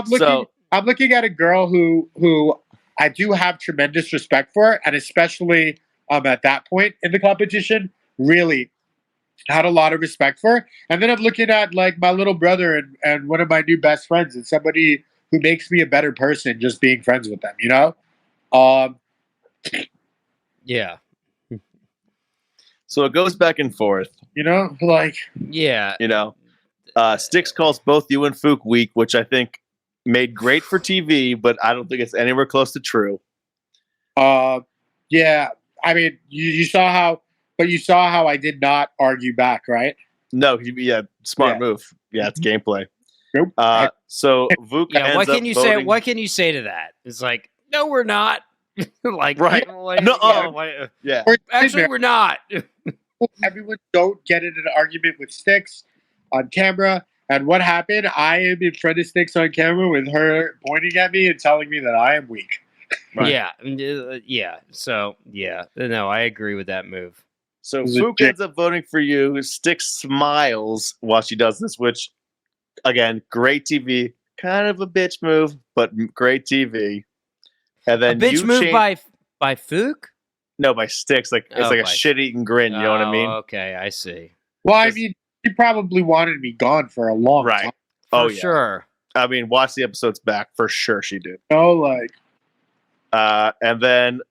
I'm looking at a girl who I do have tremendous respect for, and especially at that point in the competition, really had a lot of respect for. And then I'm looking at like my little brother and one of my new best friends, and somebody who makes me a better person just being friends with them, you know? Yeah. So it goes back and forth. You know, like Yeah. You know, Styx calls both you and Fook weak, which I think made great for TV, but I don't think it's anywhere close to true. yeah. I mean, you saw how I did not argue back, right? No, yeah, smart Yeah. move. Yeah, it's gameplay. Nope. So Vuk Yeah. ends What up can you say? voting- What can you say to that? It's like, no, we're not. Like, Right. what- No, yeah, what- Yeah, actually, we're not. Everyone don't get in an argument with Styx on camera. And what happened? I am in front of Styx on camera with her pointing at me and telling me that I am weak. Right. Yeah. Yeah. So, yeah. No, I agree with that move. So Is it Fook Jake? ends up voting for you. Styx smiles while she does this, which, again, great TV. Kind of a bitch move, but great TV. And then A bitch you move change- by Fook? No, by Styx. Like it's Oh, like a by- shit-eating grin. You know what I mean? Okay, I see. Well, I Just- mean, she probably wanted me gone for a long Right. time. For Oh, yeah. sure. I mean, watch the episodes back for sure. She did. You know, like And then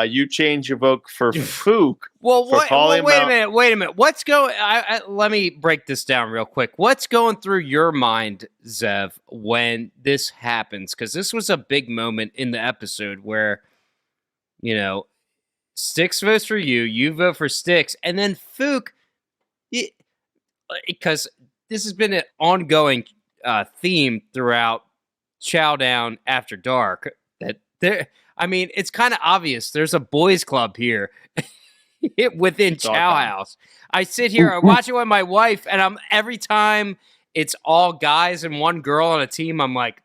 you change your vote for Fook. Well, For calling wait a out- minute. Wait a minute. What's going? Let me break this down real quick. What's going through your mind, Zev, when this happens? Because this was a big moment in the episode where you know, Sticks votes for you, you vote for Sticks, and then Fook, because this has been an ongoing theme throughout Chow Down After Dark. That there, I mean, it's kind of obvious. There's a boys' club here within all Chow coming. House. I sit here, I watch it with my wife, and every time it's all guys and one girl on a team, I'm like,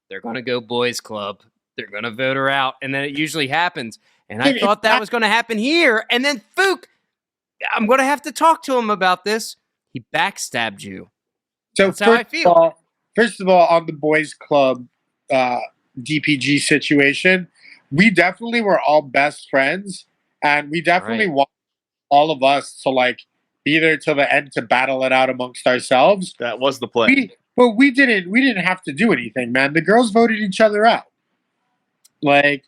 they're gonna go boys' club. They're gonna vote her out, and then it usually happens. And I thought that was going to happen here, and then Fook, I'm going to have to talk to him about this. He backstabbed you. So That's how I feel. First of all, on the boys' club DPG situation, we definitely were all best friends, and we definitely Right. want all of us to like be there till the end to battle it out amongst ourselves. That was the plan. But we didn't have to do anything, man. The girls voted each other out. Like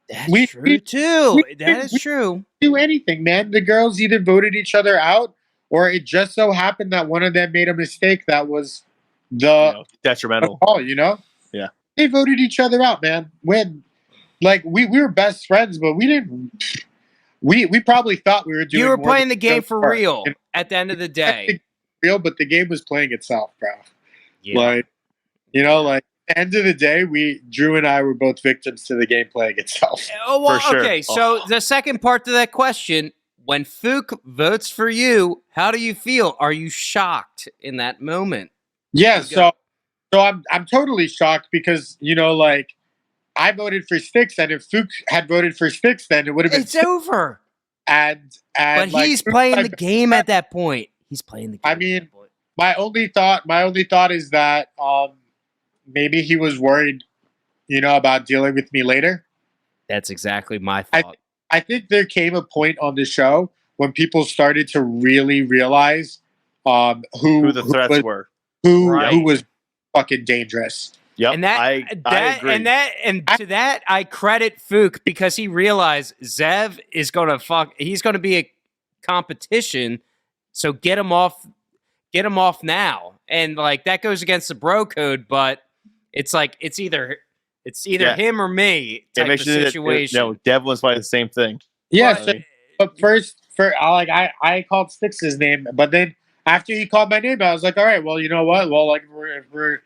That's true, too. That is we true. do anything, man. The girls either voted each other out, or it just so happened that one of them made a mistake that was the Detrimental. call. You know? Yeah. They voted each other out, man. When, like, we were best friends, but we didn't. We probably thought we were doing. You were more playing than the game for part. real You know? at the end of the day. Real, but the game was playing itself, bro. Yeah. Like, like end of the day, Drew and I were both victims to the game playing itself. Oh, well, For sure. okay. So the second part to that question, when Fook votes for you, how do you feel? Are you shocked in that moment? Yeah, so I'm totally shocked because like I voted for Sticks, and if Fook had voted for Sticks, then it would have been It's over. And But like, he's playing the game at that point. He's playing the game. I mean, my only thought is that maybe he was worried, about dealing with me later. That's exactly my thought. I think there came a point on the show when people started to really realize who the threats were, who Right. was fucking dangerous. Yep, And I agree. And to that I credit Fook because he realized Zev is gonna he's gonna be a competition, so get him off now. And like that goes against the bro code, but it's like it's either him or me type of situation. No, Dev was probably the same thing. Yeah, but I called Sticks his name, but then after he called my name, I was like, all right, well, you know what? Well, like if we're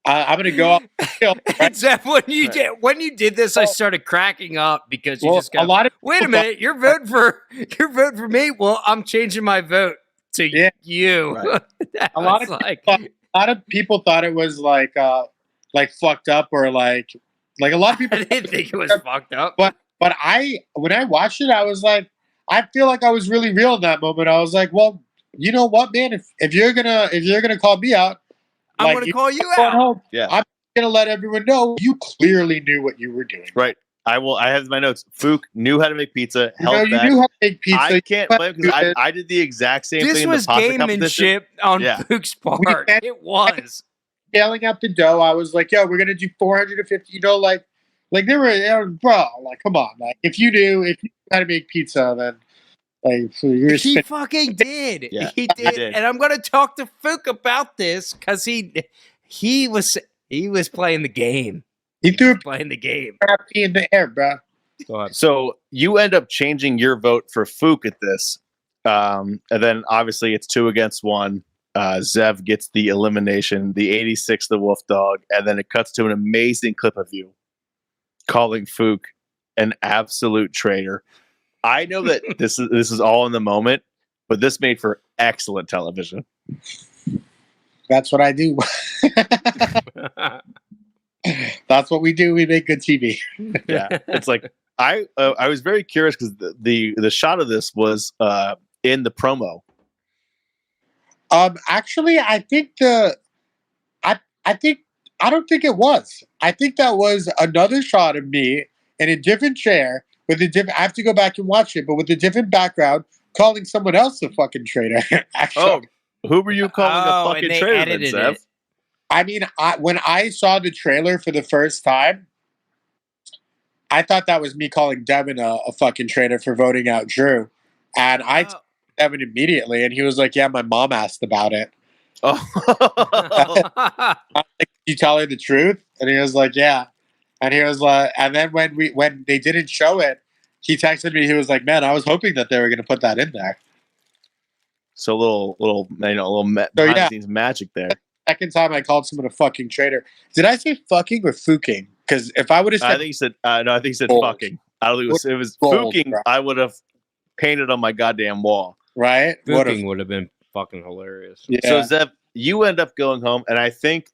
I'm gonna go up. Right? Zev, when you did this, I started cracking up because you just go, wait a minute, you're voting for me. Well, I'm changing my vote to you. Right. a lot of people thought it was like fucked up or like a lot of people. I didn't think it was fucked up. But when I watched it, I was like, I feel like I was really real in that moment. I was like, well, you know what, man? If you're gonna call me out, I'm going to call you out. Home, yeah, I'm going to let everyone know you clearly knew what you were doing. Right. I have my notes. Fook knew how to make pizza. You knew how to make pizza. I can't blame because I did the exact same thing. This was gamemanship on Fook's part. It was. Scaling out the dough, I was like, yo, we're going to do 450. Like they were, bro, like, come on. Like, if you knew how to make pizza, then he fucking did. Yeah, he did. And I'm going to talk to Fook about this because he was playing the game. He threw playing the game in the air, bro. So you end up changing your vote for Fook at this, and then obviously it's 2-1. Zev gets the elimination, the 86, the Wolf Dog, and then it cuts to an amazing clip of you calling Fook an absolute traitor. I know that this is all in the moment, but this made for excellent television. That's what I do. That's what we do. We make good TV. Yeah, it's like I was very curious because the shot of this was in the promo. Actually, I don't think it was. I think that was another shot of me in a different chair with a different. I have to go back and watch it, but with a different background, calling someone else a fucking traitor. Actually. Oh, who were you calling a fucking traitor, then, Zev? I mean, when I saw the trailer for the first time, I thought that was me calling Devin a fucking traitor for voting out Drew, and I told Devin immediately, and he was like, "Yeah, my mom asked about it." Oh, Did you tell her the truth? And he was like, "Yeah." And he was like, and then when they didn't show it, he texted me. He was like, "Man, I was hoping that they were going to put that in there." So So behind the yeah, scenes magic there. second time I called someone a fucking traitor. Did I say fucking or fuking? Because if I would have I said think he said no. I think he said Bold. fucking. I don't think it was Bold, fucking. bro. I would have painted on my goddamn wall. right, Fuking would have been fucking hilarious. yeah, So Zev, you end up going home, and I think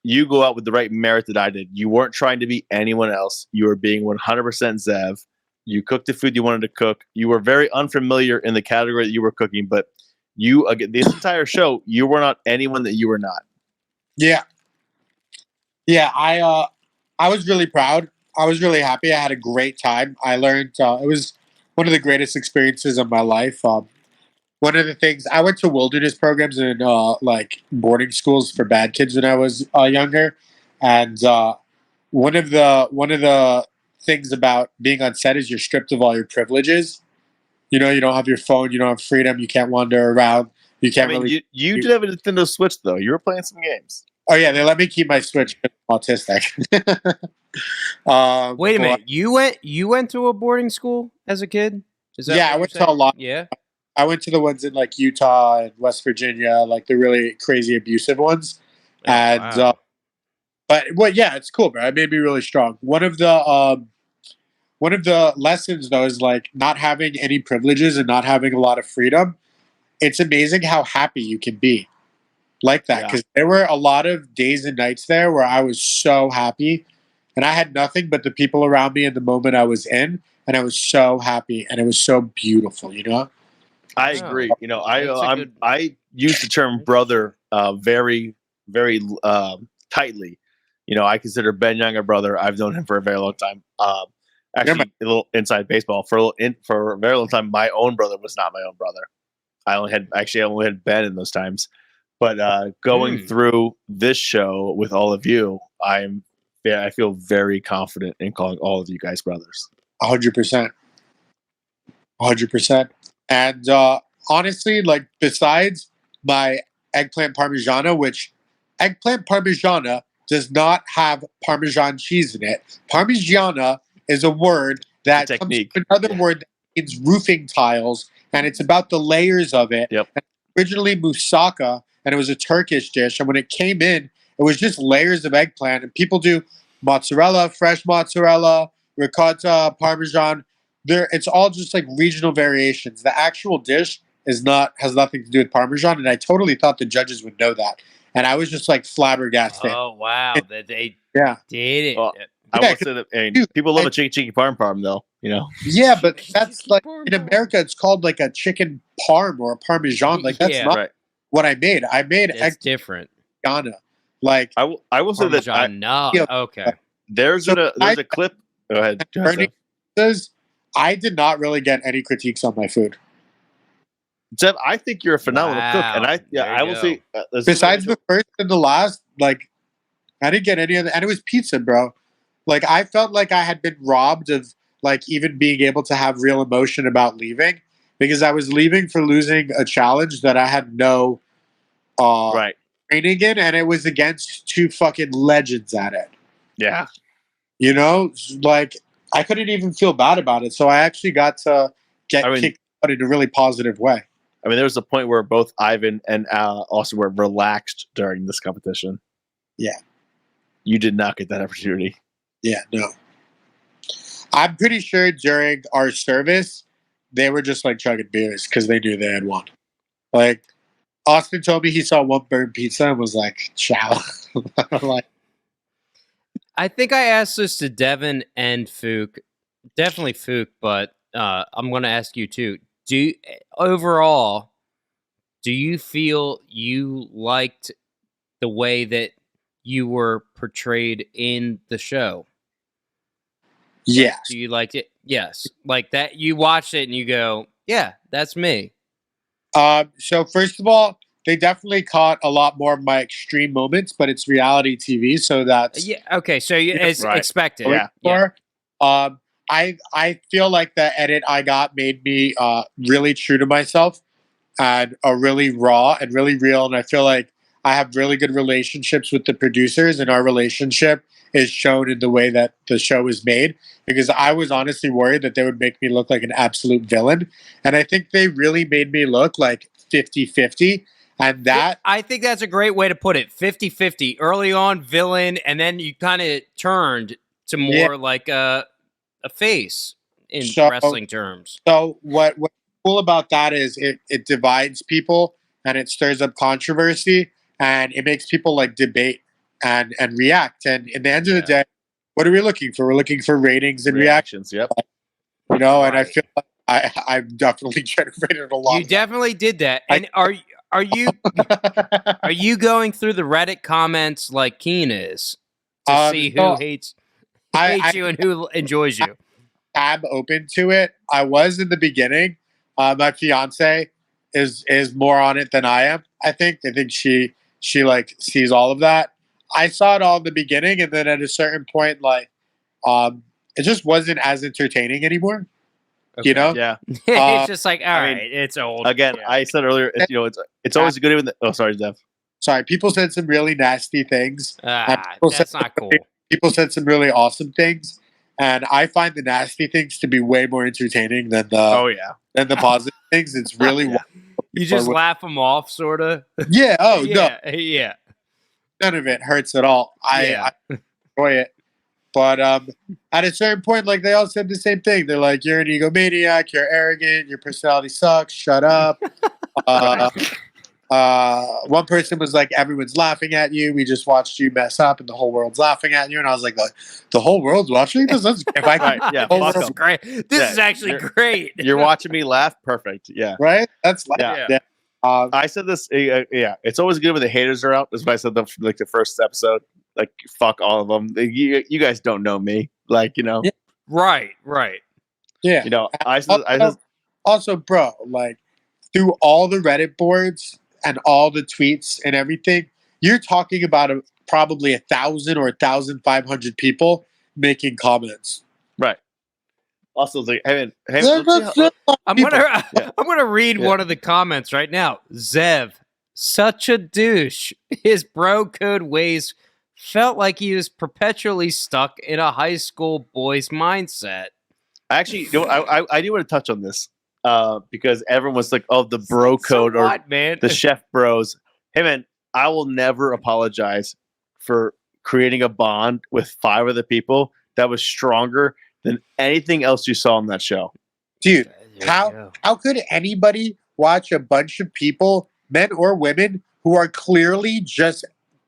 you go out with the right merit that I did. You weren't trying to be anyone else. You were being 100% Zev. You cooked the food you wanted to cook. You were very unfamiliar in the category that you were cooking, but you again this entire show, you were not anyone that you were not. yeah, yeah. I was really proud. I was really happy. I had a great time. I learned. It was one of the greatest experiences of my life. One of the things I went to wilderness programs in like boarding schools for bad kids when I was younger, and one of the things about being on set is you're stripped of all your privileges. You know, you don't have your phone, you don't have freedom, you can't wander around, you I can't mean, really. you did have a Nintendo Switch though. You were playing some games. Oh yeah, they let me keep my Switch. 'Cause I'm autistic. Wait a but- minute. You went to a boarding school as a kid? Is that Yeah, what I you're went to saying? a lot. Yeah. I went to the ones in like Utah and West Virginia, like the really crazy abusive ones. Oh, And wow. but well, yeah, it's cool, bro. It made me really strong. One of the lessons though is like not having any privileges and not having a lot of freedom. It's amazing how happy you can be like that, Yeah. because there were a lot of days and nights there where I was so happy and I had nothing but the people around me in the moment I was in, and I was so happy and it was so beautiful, you know? I Wow. agree. You know, That's a good- I use the term brother very very tightly. You know, I consider Ben Young a brother. I've known him for a very long time. Actually, a little inside baseball for for a very long time. My own brother was not my own brother. I only had Ben in those times. But going through this show with all of you, I feel very confident in calling all of you guys brothers. 100%. 100%. And honestly, like besides my eggplant parmigiana, which eggplant parmigiana does not have Parmesan cheese in it. Parmigiana is a word that comes technique. from another Yeah. word that means roofing tiles, and it's about the layers of it. Yep. And originally moussaka, and it was a Turkish dish, and when it came in, it was just layers of eggplant, and people do mozzarella, fresh mozzarella, ricotta, Parmesan. It's all just like regional variations. The actual dish has nothing to do with Parmesan, and I totally thought the judges would know that. And I was just like flabbergasted. Oh wow, that they Yeah. did it. Well, I Yeah, will say that dude, people love I- a cheeky parm though. You know, Yeah, but that's Chicken like parm in pie. America, it's called like a chicken parm or a parmesan. Like that's Yeah. not right? what I made. I made It's different. Ghana. Like I will say that Parmesan. No. Yeah. Okay. there's So a clip. Go ahead. burning pizzas, I did not really get any critiques on my food. Zev, I think you're a phenomenal cook, and Wow. There I you will go. say Besides the first and the last, like I didn't get any of the, and it was pizza, bro. Like I felt like I had been robbed of like even being able to have real emotion about leaving, because I was leaving for losing a challenge that I had no right. training in, and it was against two fucking legends at it. Yeah, You know, like I couldn't even feel bad about it. So I actually got to get I mean- kicked out in a really positive way. I mean, there was a point where both Ivan and Austin were relaxed during this competition. Yeah. You did not get that opportunity. Yeah, no. I'm pretty sure during our service, they were just like chugging beers because they knew they had won. Like, Austin told me he saw one burnt pizza and was like, ciao. I'm like, I think I asked this to Devin and Fook. Definitely Fook, but I'm going to ask you too. Overall, do you feel you liked the way that you were portrayed in the show? yes. Do you like it? Yes. Like that you watched it and you go, yeah, that's me. So, first of all, they definitely caught a lot more of my extreme moments, but it's reality TV, so that's Yeah. Okay. So you as Right. expected. Yeah. Yeah. for. I feel like the edit I got made me really true to myself and really raw and really real. And I feel like I have really good relationships with the producers, and our relationship is shown in the way that the show is made, because I was honestly worried that they would make me look like an absolute villain. And I think they really made me look like 50-50. And that, I think that's a great way to put it. 50-50. Early on, villain, and then you kind of turned to more like a face in So- wrestling terms. so what's cool about that is it divides people and it stirs up controversy and it makes people like debate and react. And in the end of the day, what are we looking for? We're looking for ratings and reactions, Yep. you know, and I Right. feel like I've definitely generated a lot. You definitely did that. And are you going through the Reddit comments like Keane is to see who no, hates I you and who enjoys you? tab open to it. I was in the beginning. My fiance is more on it than I am. I think she like sees all of that. I saw it all in the beginning, and then at a certain point, like it just wasn't as entertaining anymore. You know, Yeah. It's just like, all I right, mean, it's old. Again, Yeah. I said earlier, it's always a good even. Oh, sorry, Zev. sorry, people said some really nasty things. people That's not cool. People said some really awesome things, and I find the nasty things to be way more entertaining than the than the positive things. It's really Yeah. You just Or- laugh them off, sort of. yeah. Oh no, Yeah. none of it hurts at all. I enjoy it. But at a certain point, like they all said the same thing. They're like, "You're an egomaniac. You're arrogant. Your personality sucks. Shut up." One person was like, "Everyone's laughing at you. We just watched you mess up, and the whole world's laughing at you." And I was like, "The whole world's watching this? If I can, Right, yeah, This fuck is 'em. great. This Yeah, is actually you're- great. You're watching me laugh. Perfect. Yeah. right? That's like, Yeah. yeah. I said this. Yeah, it's always good when the haters are out. That's why I said the first episode. Like, fuck all of them. You guys don't know me. Like, Yeah. Right. Yeah. you know, I said Also, bro, like through all the Reddit boards and all the tweets and everything, you're talking about probably 1,000 or 1,500 people making comments. right. Also, it's like, hey, They're let's see not how- so I'm people. gonna read Yeah. one of the comments right now. Zev, such a douche. His bro code ways felt like he was perpetually stuck in a high school boy's mindset. actually, you know, I do want to touch on this because everyone was like, "Oh, the bro code So or what, man? the chef bros." Hey, man, I will never apologize for creating a bond with 5 other people that was stronger than anything else you saw on that show. Dude, There you how go. how could anybody watch a bunch of people, men or women, who are clearly just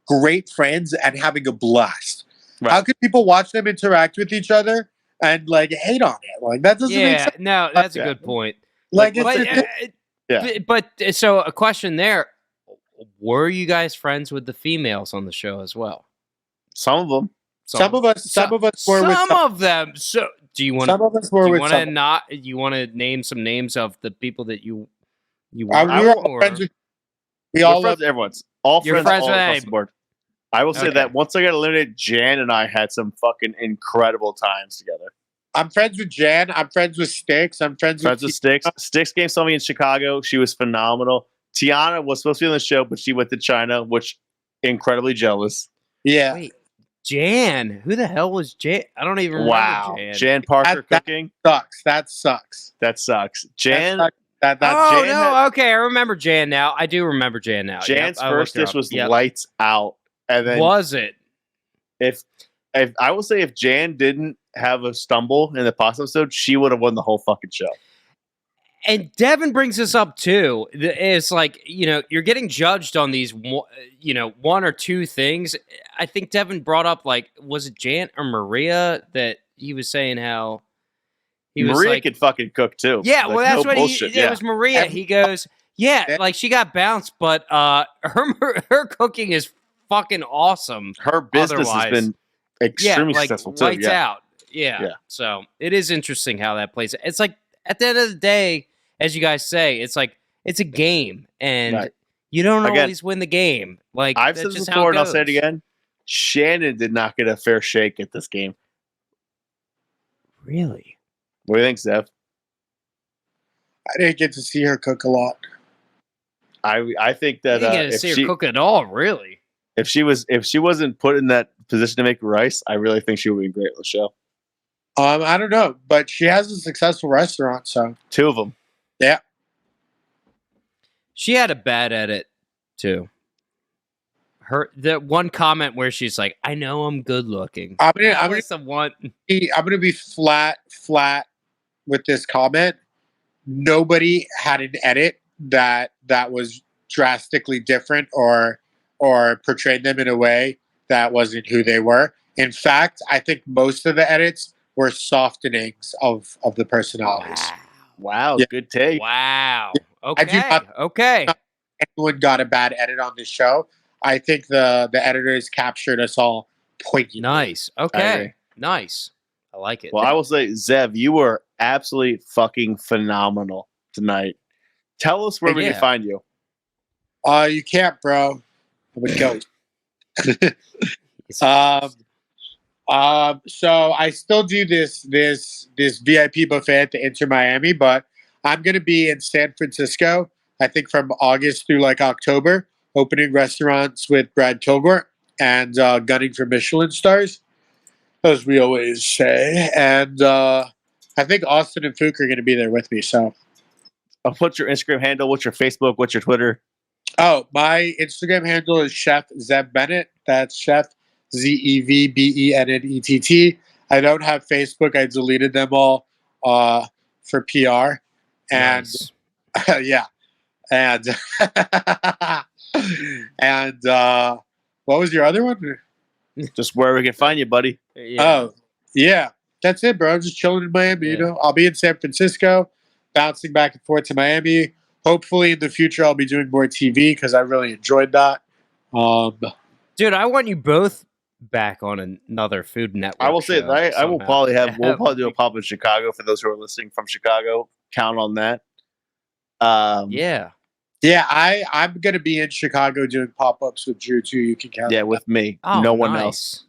great friends and having a blast? Right. How could people watch them interact with each other and like hate on it? Like that doesn't make Yeah, sense. no, that's a Yeah. good point. Like Like, it's But, a- Yeah. but so a question there: were you guys friends with the females on the show as well? Some of them. some of us were with Some of them. So do you want some of us were do you with want to some. not? You want to name some names of the people that you We were? were all or- friends with. We We're all friends love. with everyone's. All You're friends, friends all with across anybody. the board. I will say Okay. that once I got eliminated, Jan and I had some fucking incredible times together. I'm friends with Jan. I'm friends with Sticks. I'm friends Friends with Sticks. Sticks game saw me in Chicago. She was phenomenal. Tiana was supposed to be on the show, but she went to China, which incredibly jealous. Yeah. Wait, Jan. Who the hell was Jan? I don't even remember Wow. Jan. Jan Parker That- cooking. Sucks. That sucks. That sucks. Jan That Oh Jan no! had- Okay, I remember Jan now. I do remember Jan now. Jan's Yep, I first looked her dish up. was Yep. lights out. And then Was it? if I will say if Jan didn't have a stumble in the pasta episode, she would have won the whole fucking show. And Devin brings this up too. It's like, you're getting judged on these, one or two things. I think Devin brought up, like, was it Jan or Maria that he was saying how he was Maria like, could fucking cook too. yeah, Like, well, that's no what bullshit. it was Maria. And- He goes, yeah, like she got bounced, but her cooking is fucking awesome. Her business has Otherwise. been extremely like successful too. lights Yeah. out. Yeah. Yeah. So it is interesting how that plays. It's like at the end of the day, as you guys say, it's like it's a game, and Right. you don't Again, always win the game. Like I've that's said this just how before it and I'll say it goes. again. Shannon did not get a fair shake at this game. Really? What do you think, Zev? I didn't get to see her cook a lot. I think You that didn't get to if see her she cook at all, really. If she wasn't put in that position to make rice, I really think she would be great on the show. I don't know, but she has a successful restaurant, so 2 of them. yeah. She had a bad edit too. The one comment where she's like, "I know I'm good looking." I'm That gonna was the one. be flat with this comment. Nobody had an edit that was drastically different or portrayed them in a way that wasn't who they were. In fact, I think most of the edits were softenings of the personalities. Wow, Yeah. good take. Wow. I do Okay. not- Okay. Anyone got a bad edit on this show? I think the editors captured us all poignantly. Nice. I Okay. agree. Nice. I like it. Well, I will say, Zev, you were absolutely fucking phenomenal tonight. Tell us where we Yeah. can find you. You can't, bro. I'm a ghost. So I still do this VIP buffet at the Inter Miami, but I'm gonna be in San Francisco. I think from August through like October, opening restaurants with Brad Kilgore and gunning for Michelin stars, as we always say. And I think Austin and Fook are gonna be there with me. So, What's your Instagram handle? What's your Facebook? What's your Twitter? oh, my Instagram handle is Chef Zev Bennett. That's Chef ZEVBENNETT. I don't have Facebook. I deleted them all for PR. And Nice. yeah. And and what was your other one? Just where we can find you, buddy. Yeah. Oh, yeah. That's it, bro. I'm just chilling in Miami, you Yeah. know. I'll be in San Francisco, bouncing back and forth to Miami. Hopefully in the future I'll be doing more TV because I really enjoyed that. Dude, I want you both back on another Food Network. I will say show that I will somehow. probably have we'll probably do a pop in Chicago for those who are listening from Chicago. Count on that. Yeah. Yeah, I'm gonna be in Chicago doing pop-ups with Drew too. You can count. Yeah, on with me. Oh, No one nice. else.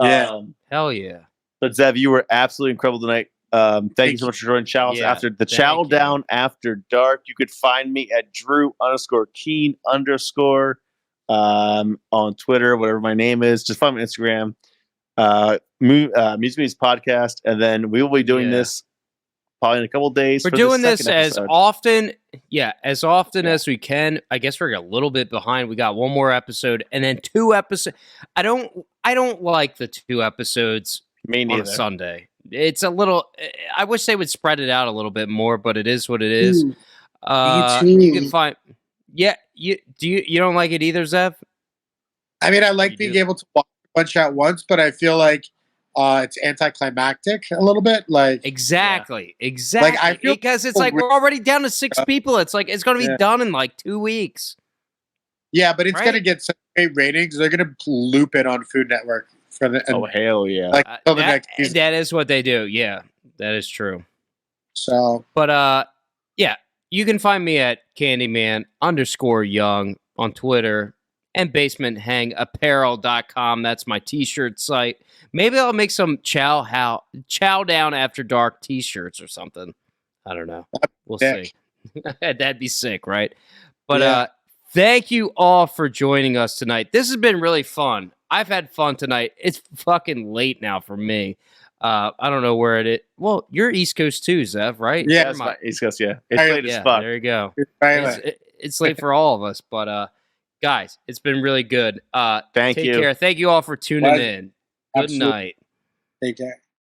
Yeah. Hell yeah. But Zev, you were absolutely incredible tonight. Thank you Thank so much for joining Chow Yeah, after the thank Chow you. Down After Dark. You could find me at Drew_Keane_ on Twitter, whatever my name is. Just find me on Instagram. Music Meets Podcast, and then we will be doing Yeah. this probably in a couple of days. We're for the doing this second as episode. often, as we can. I guess we're a little bit behind. We got one more episode and then 2 episodes. I don't like the 2 episodes Me on a neither. Sunday. It's a little. I wish they would spread it out a little bit more, but it is what it is. Ooh, You can find. Yeah, you don't like it either, Zev? I mean, I like You being do. able to watch a bunch at once, but I feel like it's anticlimactic a little bit. Like, Exactly. I feel Because it's so like we're already down to 6 people. It's like it's going to be Yeah. done in like 2 weeks. yeah, but it's Right? gonna get some great ratings. They're gonna loop it on Food Network for the Oh hell yeah! like till the next season. That is what they do. Yeah, that is true. So But yeah, you can find me at Candyman_Young on Twitter and basementhangapparel.com. That's my t-shirt site. Maybe I'll make some Chow Down After Dark t-shirts or something. I don't know. We'll sick. see. That'd be sick, right? But Yeah. thank you all for joining us tonight. This has been really fun. I've had fun tonight. It's fucking late now for me. I don't know where it is. Well, you're East Coast too, Zev, right? Yeah, That's my East Coast. Yeah, it's Hey, late as Yeah, fuck. there you go. right, It's late for all of us, but guys, it's been really good. Thank Take you. care. Thank you all for tuning Pleasure. in. Good Absolutely. night. take care.